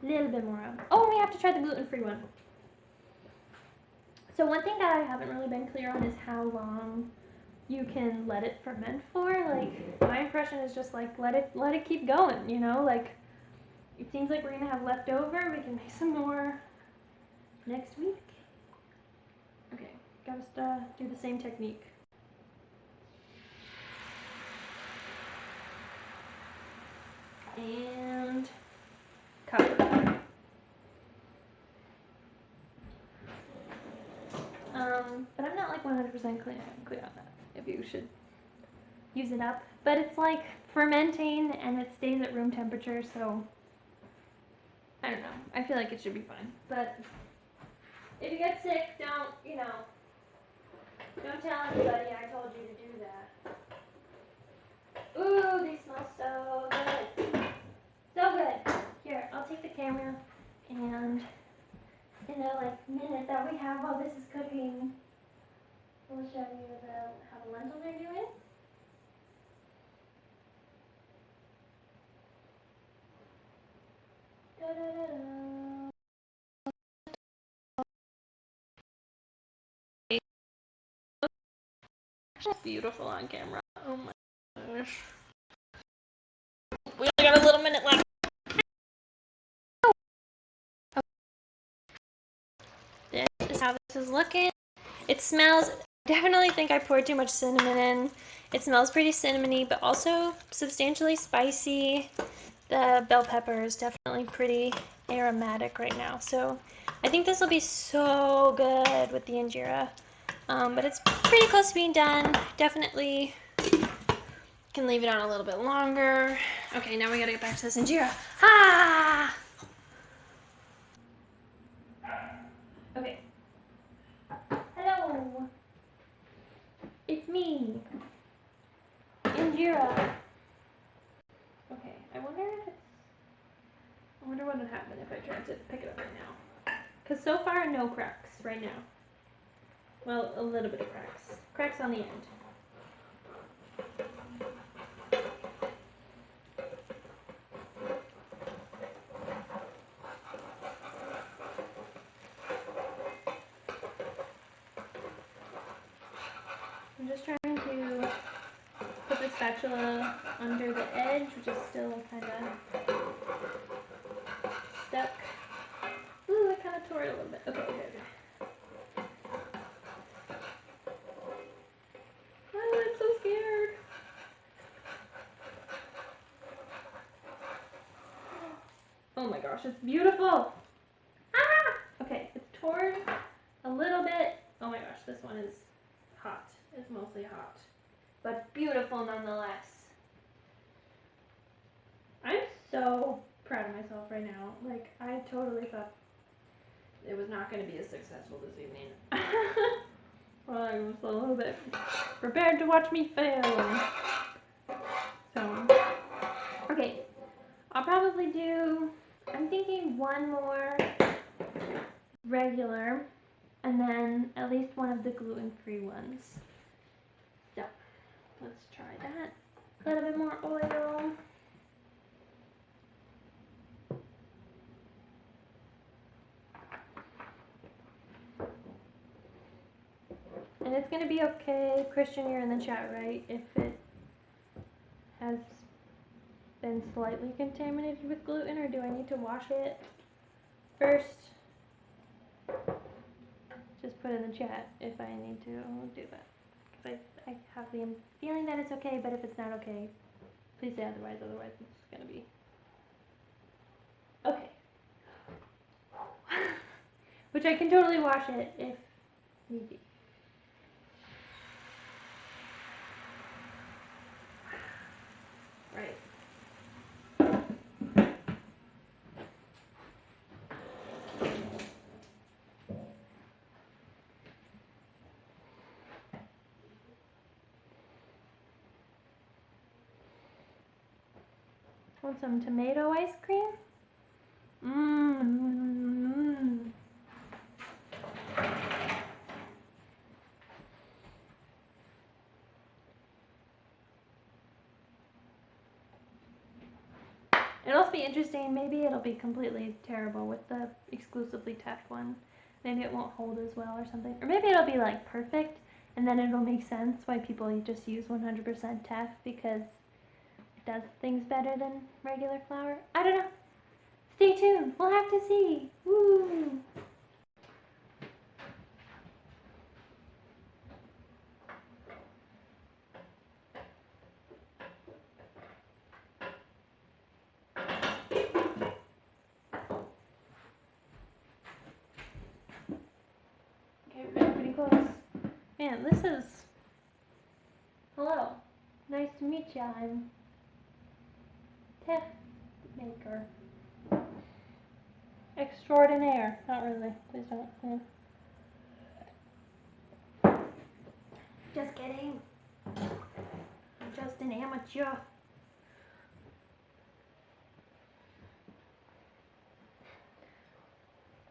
little bit more oil. Oh, we have to try the gluten-free one. So one thing that I haven't really been clear on is how long you can let it ferment for. Like, my impression is just like let it keep going, you know? Like, it seems like we're gonna have leftover. We can make some more next week. Okay, gotta do the same technique. And cover. But I'm not like 100% clear on that, if you should use it up. But it's like fermenting and it stays at room temperature, so I don't know. I feel like it should be fine. But if you get sick, don't tell anybody I told you to do that. Ooh, they smell so good. So good. Here, I'll take the camera and in the minute that we have while this is cooking, we'll show you how the lentils are doing. Da-da-da-da. Beautiful on camera. Oh my gosh. We only got a little minute left. This is how this is looking. It smells, I definitely think I poured too much cinnamon in. It smells pretty cinnamony, but also substantially spicy. The bell pepper is definitely pretty aromatic right now. So I think this will be so good with the injera. But it's pretty close to being done. Definitely can leave it on a little bit longer. Okay, now we gotta get back to this injera. Ah! Okay. Hello. It's me. Injera. Okay, I wonder what would happen if I tried to pick it up right now. Because so far, no cracks right now. Well, a little bit of cracks. Cracks on the end. I'm just trying to put the spatula under the edge, which is still kind of stuck. Ooh, I kind of tore it a little bit. Okay. Oh, I'm so scared. Oh my gosh, it's beautiful. Ah! Okay, it's torn a little bit. Oh my gosh, this one is hot. It's mostly hot, but beautiful nonetheless. I'm so proud of myself right now. Like, I totally thought it was not going to be as successful this evening. Well, I was a little bit prepared to watch me fail. So, okay, I'll probably do, I'm thinking one more regular, and then at least one of the gluten-free ones. So, let's try that. A little bit more oil. And it's going to be okay, Christian, you're in the chat, right? If it has been slightly contaminated with gluten, or do I need to wash it first? Just put in the chat if I need to do that. Because I have the feeling that it's okay, but if it's not okay, please say otherwise. Otherwise, it's going to be okay. Which I can totally wash it if need be. Right. Want some tomato ice cream? Mmm. It'll also be interesting. Maybe it'll be completely terrible with the exclusively Tef one. Maybe it won't hold as well or something. Or maybe it'll be like perfect, and then it'll make sense why people just use 100% Tef, because it does things better than regular flour. I don't know. Stay tuned. We'll have to see. Woo! Okay, we're getting pretty close. Man, this is... Hello. Nice to meet you. I'm Tef Maker. Extraordinaire. Not really. Please don't. Yeah. Just kidding. I'm just an amateur.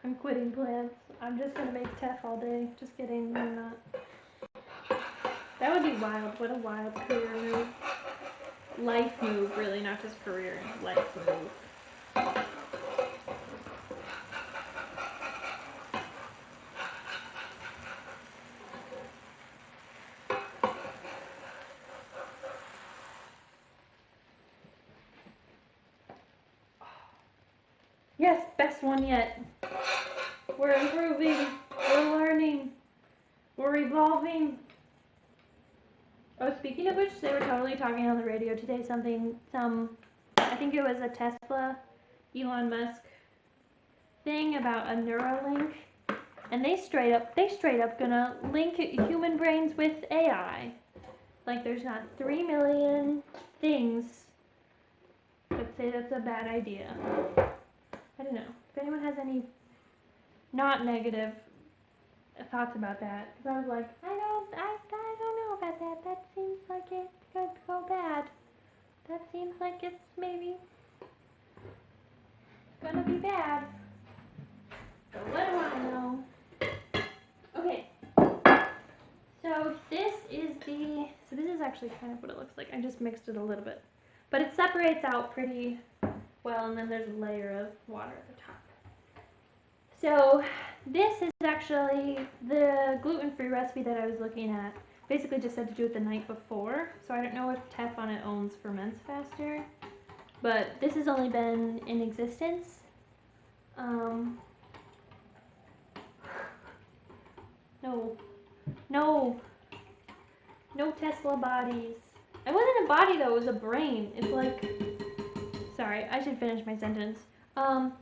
I'm quitting plants. I'm just gonna make Tef all day. Just kidding. I'm not. That would be wild. What a wild career move. Life move, really, not just career. Life move. Yes, best one yet. We're improving. We're learning. We're evolving. Oh, speaking of which, they were totally talking on the radio today. I think it was a Tesla, Elon Musk thing about a Neuralink, and they straight up gonna link human brains with AI. Like, there's not 3 million things that say that's a bad idea. I don't know if anyone has any not negative thoughts about that, because I was like, I don't know about that. That seems like it could go bad. That seems like it's maybe gonna be bad. But what do I know? Okay. So this is actually kind of what it looks like. I just mixed it a little bit. But it separates out pretty well, and then there's a layer of water at the top. So this is actually the gluten-free recipe that I was looking at, basically just said to do it the night before. So I don't know if Tef on its own ferments faster, but this has only been in existence. No, no, no Tesla bodies. It wasn't a body though, it was a brain. It's like, sorry, I should finish my sentence.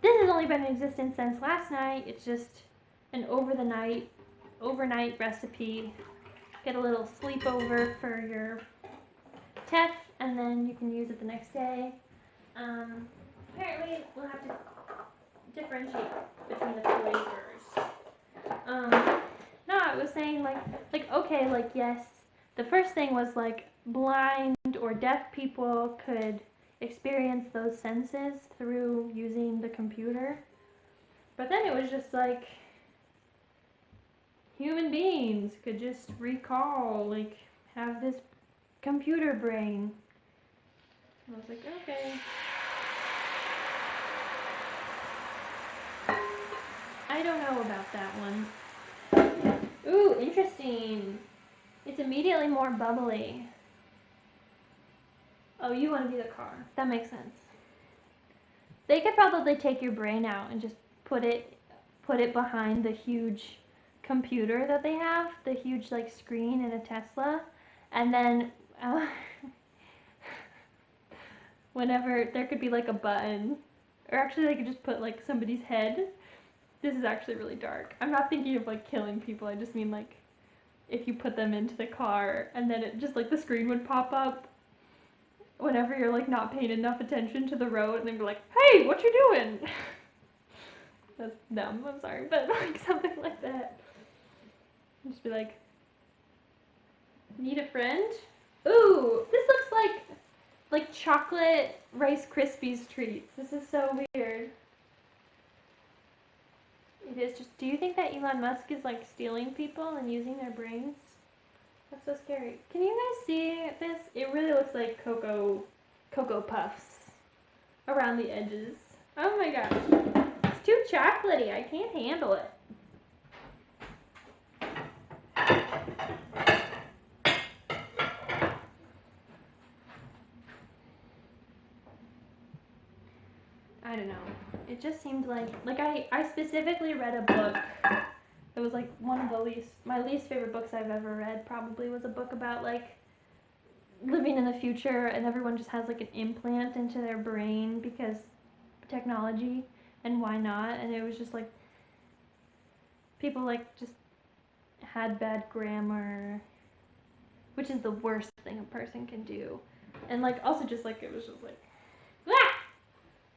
This has only been in existence since last night. It's just an overnight recipe. Get a little sleepover for your Tef, and then you can use it the next day. Apparently, we'll have to differentiate between the flavors. No, I was saying like okay, like yes, the first thing was like blind or deaf people could experience those senses through using the computer. But then it was just like human beings could just recall, like have this computer brain. And I was like, okay. I don't know about that one. Ooh, interesting. It's immediately more bubbly. Oh, you want to be the car. That makes sense. They could probably take your brain out and just put it behind the huge computer that they have, the huge like screen in a Tesla, and then whenever there could be like a button, or actually they could just put like somebody's head. This is actually really dark. I'm not thinking of like killing people. I just mean like if you put them into the car and then it just like the screen would pop up whenever you're like not paying enough attention to the road, and they'd be like, "Hey, what you doing?" That's dumb. I'm sorry, but like something like that. Just be like, "Need a friend?" Ooh, this looks like chocolate Rice Krispies treats. This is so weird. It is just. Do you think that Elon Musk is like stealing people and using their brains? That's so scary. Can you guys see this? It really looks like Cocoa Puffs around the edges. Oh my gosh. It's too chocolatey. I can't handle it. I don't know. It just seemed like I specifically read a book. It was like one of my least favorite books I've ever read probably was a book about like living in the future and everyone just has like an implant into their brain because technology and why not, and it was just like people like just had bad grammar, which is the worst thing a person can do, and like also just like it was just like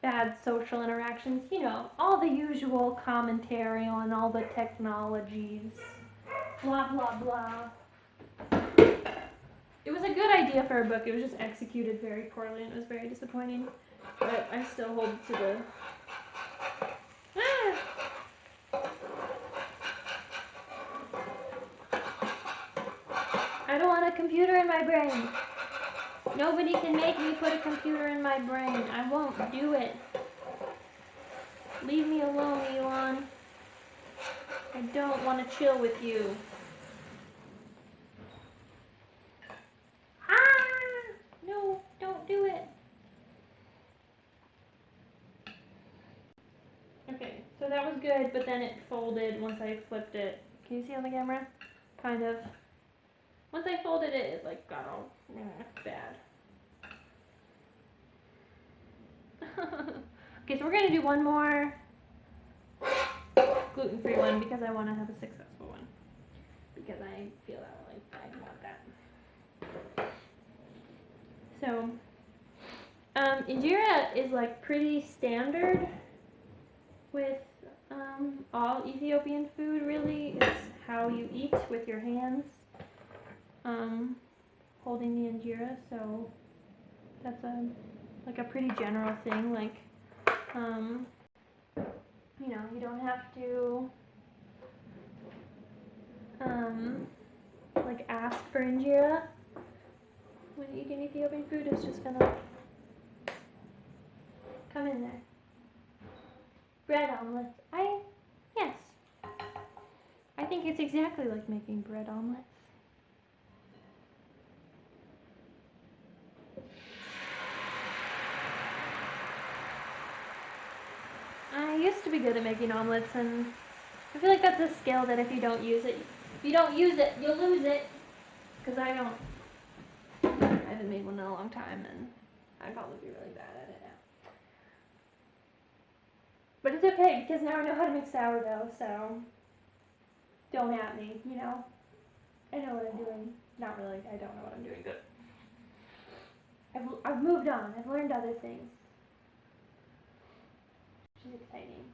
bad social interactions, you know, all the usual commentary on all the technologies, blah blah blah. It was a good idea for a book. It was just executed very poorly and it was very disappointing, but I still hold to the I don't want a computer in my brain. Nobody can make me put a computer in my brain. I won't do it. Leave me alone, Elon. I don't want to chill with you. Ah! No, don't do it. Okay, so that was good, but then it folded once I flipped it. Can you see on the camera? Kind of. Once I folded it, it like got all bad. Okay, so we're gonna do one more gluten-free one because I want to have a successful one. Because I feel that like I want that. So, Injera is like pretty standard with all Ethiopian food. Really, it's how you eat with your hands, holding the Injera. So that's a pretty general thing. Like, you know, you don't have to like ask for Injera when eating Ethiopian food. It's just gonna come in there. Bread omelets. Yes. I think it's exactly like making bread omelets. used to be good at making omelets, and I feel like that's a skill that if you don't use it, you'll lose it. Because I haven't made one in a long time, and I'd probably be really bad at it now. But it's okay, because now I know how to make sourdough, so don't at me, you know? I know what I'm doing. Not really, I don't know what I'm doing, but I've moved on. I've learned other things. Which is exciting.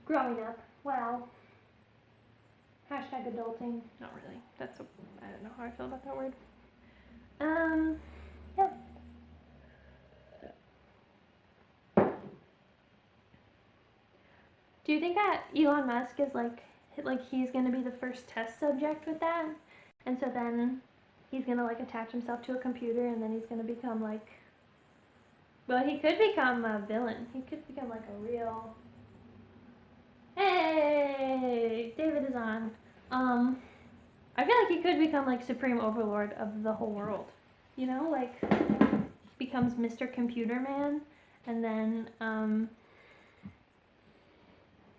Growing up, wow. Hashtag adulting. Not really. I don't know how I feel about that word. Yeah. Do you think that Elon Musk is like he's gonna be the first test subject with that? And so then he's gonna like attach himself to a computer, and then he's gonna become like, well, he could become a villain. He could become like a real. Hey, David is on. I feel like he could become like supreme overlord of the whole world. You know, like becomes Mr. Computer Man, and then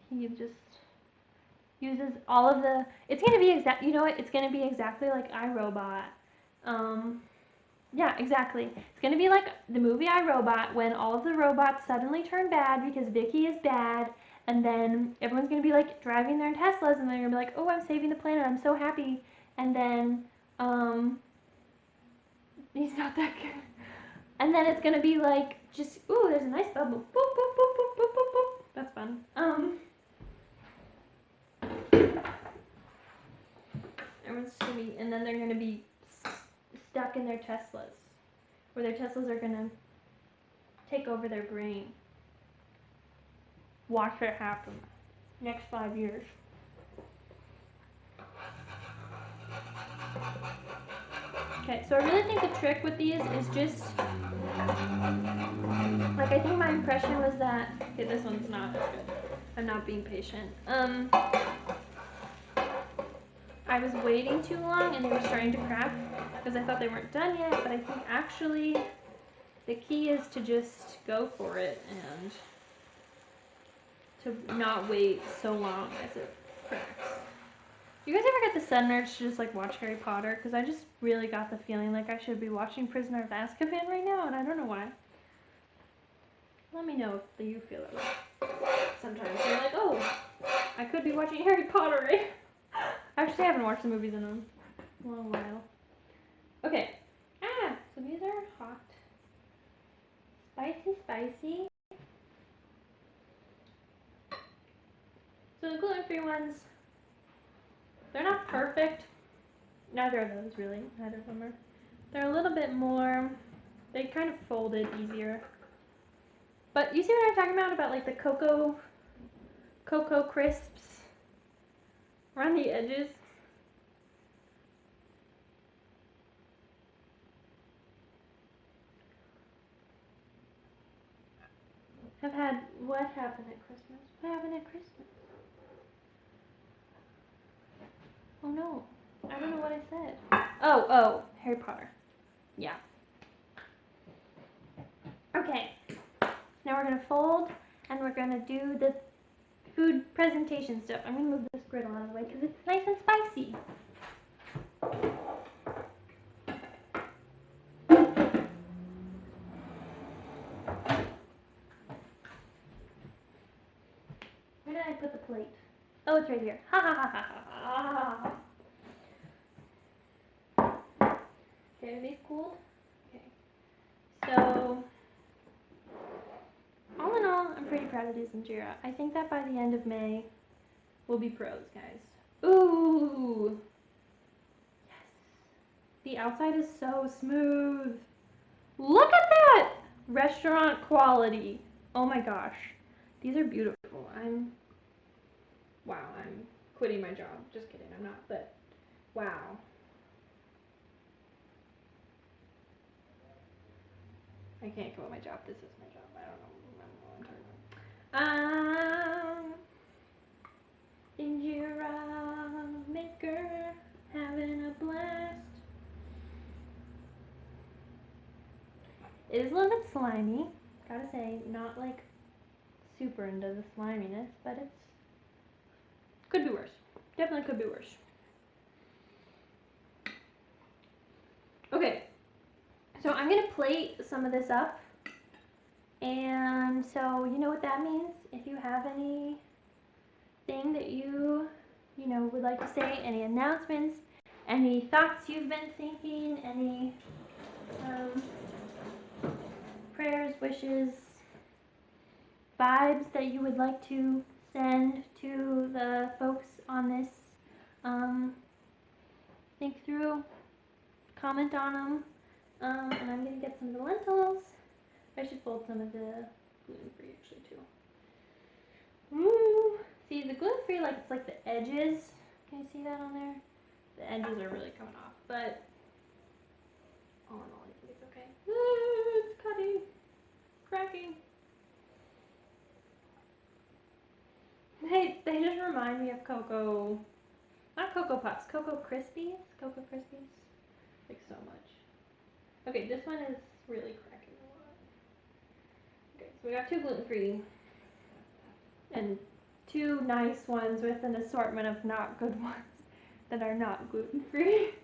he just uses all of the. It's gonna be You know what? It's gonna be exactly like iRobot. Yeah, exactly. It's gonna be like the movie iRobot, when all of the robots suddenly turn bad because Vicky is bad, and then everyone's gonna be like driving their Teslas, and they're gonna be like, "Oh, I'm saving the planet. I'm so happy." And then he's not that good. And then it's gonna be like just, ooh, there's a nice bubble. Boop boop boop boop boop boop boop. That's fun. Everyone's just gonna be, and then they're gonna be stuck in their Teslas, where their Teslas are gonna take over their brain. Watch it happen. Next 5 years. Okay, so I really think the trick with these is just, like, I think my impression was that, okay, this one's not good. I'm not being patient. I was waiting too long and they were starting to crack because I thought they weren't done yet, but I think actually the key is to just go for it and to not wait so long as it cracks. Do you guys ever get the sudden urge to just like watch Harry Potter? Because I just really got the feeling like I should be watching Prisoner of Azkaban right now, and I don't know why. Let me know if you feel it way. Sometimes you're like, oh, I could be watching Harry Potter, right? Actually, I haven't watched the movies in a long while. Okay. So these are hot. Spicy, spicy. So the gluten-free ones, they're not perfect. Neither of those, really. Neither of them are. They're a little bit more, they kind of folded easier. But you see what I'm talking about like the cocoa crisps around the edges? I've had, what happened at Christmas? What happened at Christmas? Oh no, I don't know what I said. Oh, Harry Potter. Yeah. Okay, now we're gonna fold and we're gonna do the food presentation stuff. I'm gonna move this griddle out of the way because it's nice and spicy. Where did I put the plate? Oh, it's right here. Ha ha ha ha ha ha. Okay, are these cooled? Okay. So, all in all, I'm pretty proud of these Injera. I think that by the end of May, we'll be pros, guys. Ooh! Yes. The outside is so smooth. Look at that! Restaurant quality. Oh my gosh. These are beautiful. Wow, I'm quitting my job. Just kidding, I'm not, but wow. I can't quit my job. This is my job. I don't know what I'm talking about. Injera maker, having a blast. It is a little bit slimy, gotta say, not like super into the sliminess, but it's could be worse. Definitely could be worse. Okay, so I'm gonna plate some of this up, and so you know what that means. If you have anything that you know would like to say, any announcements, any thoughts you've been thinking, any prayers, wishes, vibes that you would like to send to the folks on this, think through, comment on them, and I'm gonna get some of the lentils. I should fold some of the gluten-free actually too. Ooh. See, the gluten-free, like, it's like the edges. Can you see that on there? The edges are really coming off, but all in all, I think it's okay. Ooh, it's cutting, cracking. They just remind me of Cocoa, not Cocoa Puffs, Cocoa Krispies. Cocoa Krispies, like so much. Okay, this one is really cracking a lot. Okay, so we got 2 gluten-free and 2 nice ones with an assortment of not good ones that are not gluten-free.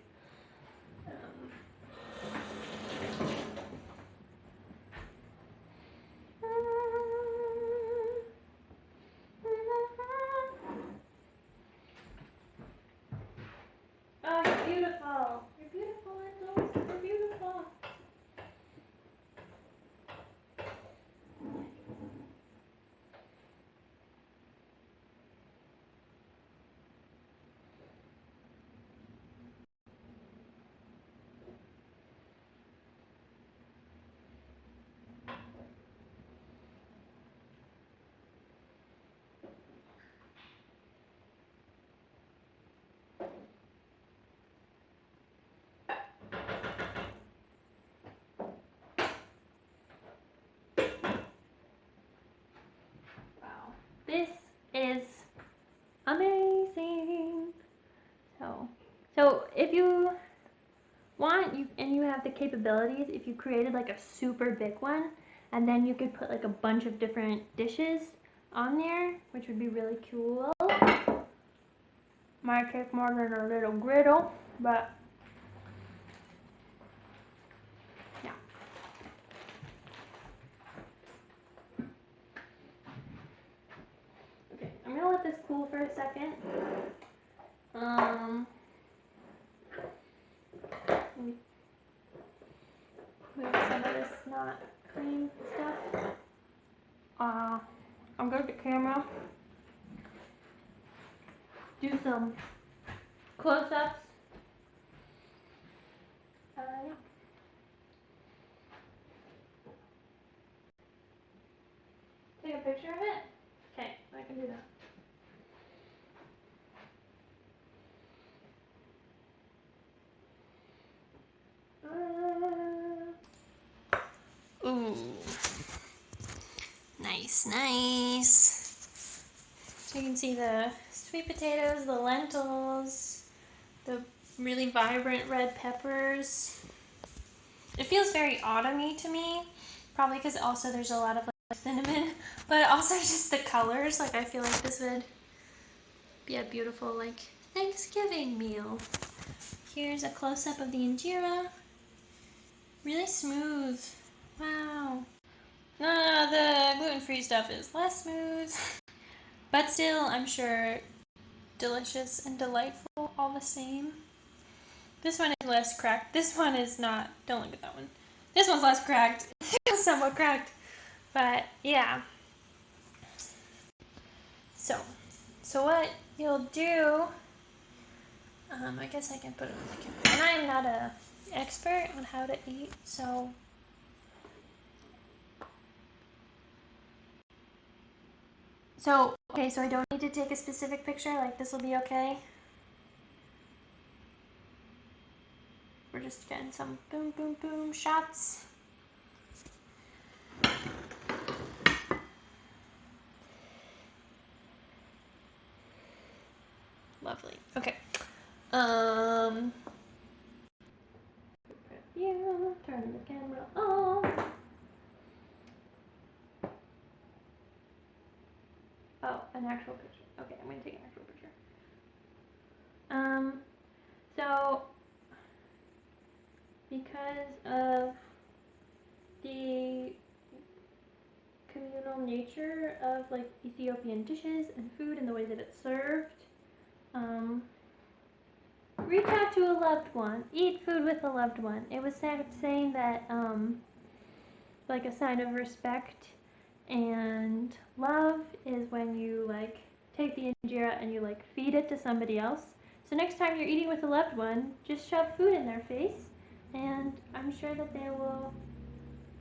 Oh, you're beautiful. You're beautiful, Lentils. You're beautiful. Wow. This is amazing. So if you want, and you have the capabilities, if you created like a super big one, and then you could put like a bunch of different dishes on there, which would be really cool. Might take more than a little griddle, but yeah. Okay, I'm gonna let this cool for a second. Move some of this not clean stuff. I'm gonna get the camera. Do some close-ups. Yeah. Take a picture of it? Okay, I can do that. Ooh. Nice, nice. So you can see the sweet potatoes, the lentils, the really vibrant red peppers. It feels very autumny to me, probably because also there's a lot of like cinnamon, but also just the colors. Like I feel like this would be a beautiful like Thanksgiving meal. Here's a close-up of the injera. Really smooth. Wow. No, the gluten-free stuff is less smooth, but still, I'm sure, delicious and delightful all the same. This one is less cracked. This one is not. Don't look at that one. This one's less cracked. It's somewhat cracked, but yeah. So what you'll do? I guess I can put it on the camera. And I am not an expert on how to eat, so. Okay, so I don't need to take a specific picture, like this will be okay? We're just getting some boom, boom, boom shots. Lovely. Okay. You turn the camera on. Oh, an actual picture. Okay, I'm gonna take an actual picture. So because of the communal nature of like Ethiopian dishes and food and the way that it's served, reach out to a loved one. Eat food with a loved one. It was saying that like a sign of respect and love is when you like take the injera and you like feed it to somebody else. So next time you're eating with a loved one, just shove food in their face, and I'm sure that they will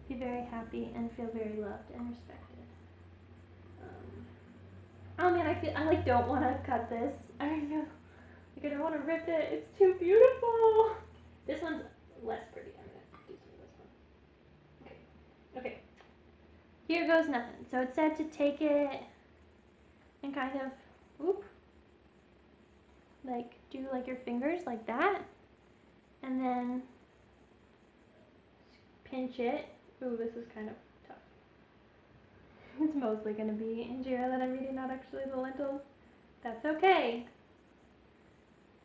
be very happy and feel very loved and respected. Oh man, I like don't want to cut this. I feel like I don't want to rip it. It's too beautiful. This one's less pretty. I'm gonna do some of this one. Okay. Okay. Here goes nothing. So it said to take it and kind of, whoop, like do like your fingers like that, and then pinch it. Ooh, this is kind of tough. It's mostly going to be injera that I'm eating, not actually the lentils. That's okay.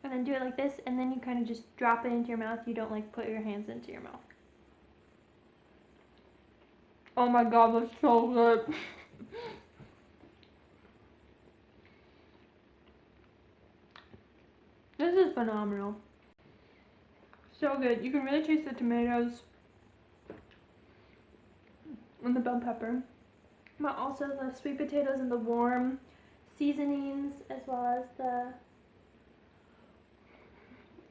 And then do it like this, and then you kind of just drop it into your mouth. You don't like put your hands into your mouth. Oh my god, that's so good. This is phenomenal. So good. You can really taste the tomatoes and the bell pepper, but also the sweet potatoes and the warm seasonings, as well as the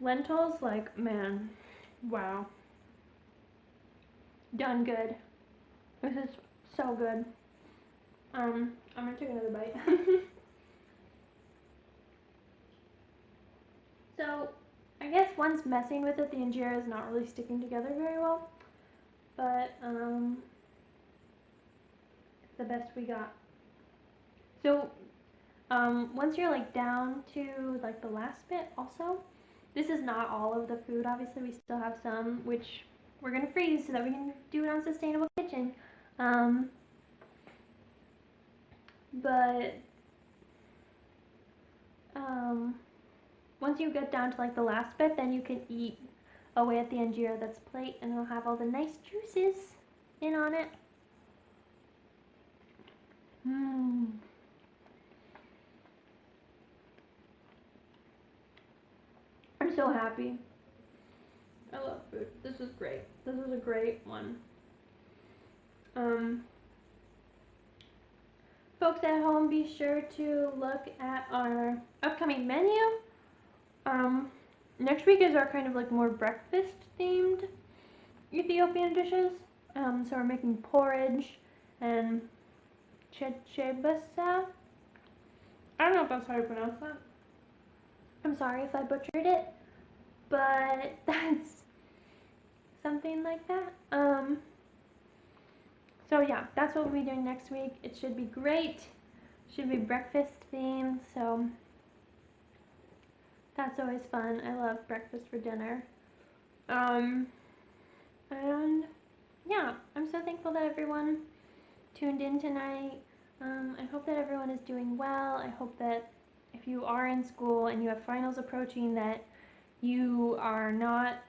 lentils. Like, man, wow. Done good. This is so good. I'm gonna take another bite. So, I guess once messing with it, the injera is not really sticking together very well, but it's the best we got. So, once you're like down to like the last bit, also, this is not all of the food. Obviously, we still have some which we're gonna freeze so that we can do it on Sustainable Kitchen. But once you get down to like the last bit, then you can eat away at the injera that's plate, and it'll have all the nice juices in on it. Mmm. I'm so happy. I love food. This is great. This is a great one. Folks at home, be sure to look at our upcoming menu. Next week is our kind of like more breakfast themed Ethiopian dishes. So we're making porridge and chechebasa. I don't know if that's how you pronounce that. I'm sorry if I butchered it, but that's something like that. So yeah, that's what we'll be doing next week. It should be great. Should be breakfast themed, so that's always fun. I love breakfast for dinner. And yeah, I'm so thankful that everyone tuned in tonight. I hope that everyone is doing well. I hope that if you are in school and you have finals approaching, that you are not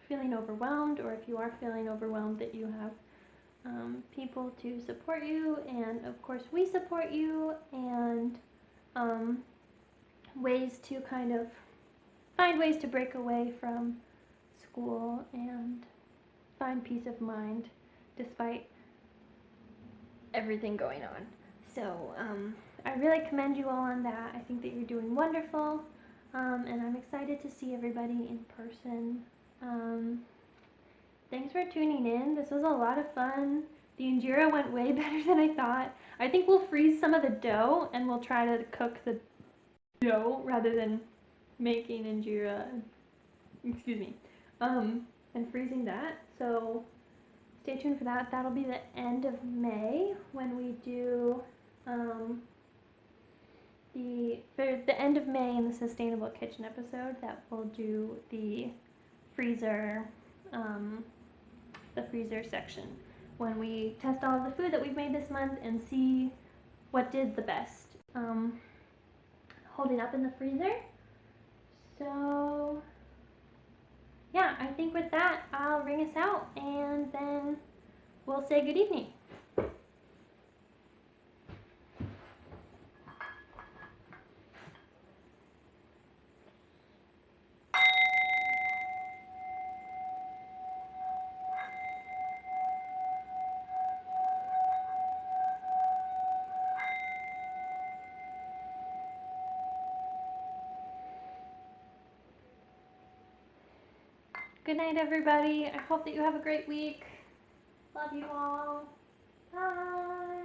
feeling overwhelmed, or if you are feeling overwhelmed, that you have people to support you, and of course we support you, and ways to kind of find ways to break away from school and find peace of mind despite everything going on. So I really commend you all on that. I think that you're doing wonderful, and I'm excited to see everybody in person. Thanks for tuning in. This was a lot of fun. The injera went way better than I thought. I think we'll freeze some of the dough and we'll try to cook the dough rather than making injera, excuse me, and freezing that. So stay tuned for that. That'll be the end of May when we do for the end of May in the Sustainable Kitchen episode, that we'll do the freezer section when we test all of the food that we've made this month and see what did the best. Hold it up in the freezer. So yeah, I think with that, I'll ring us out and then we'll say good evening. Good night, everybody. I hope that you have a great week. Love you all. Bye.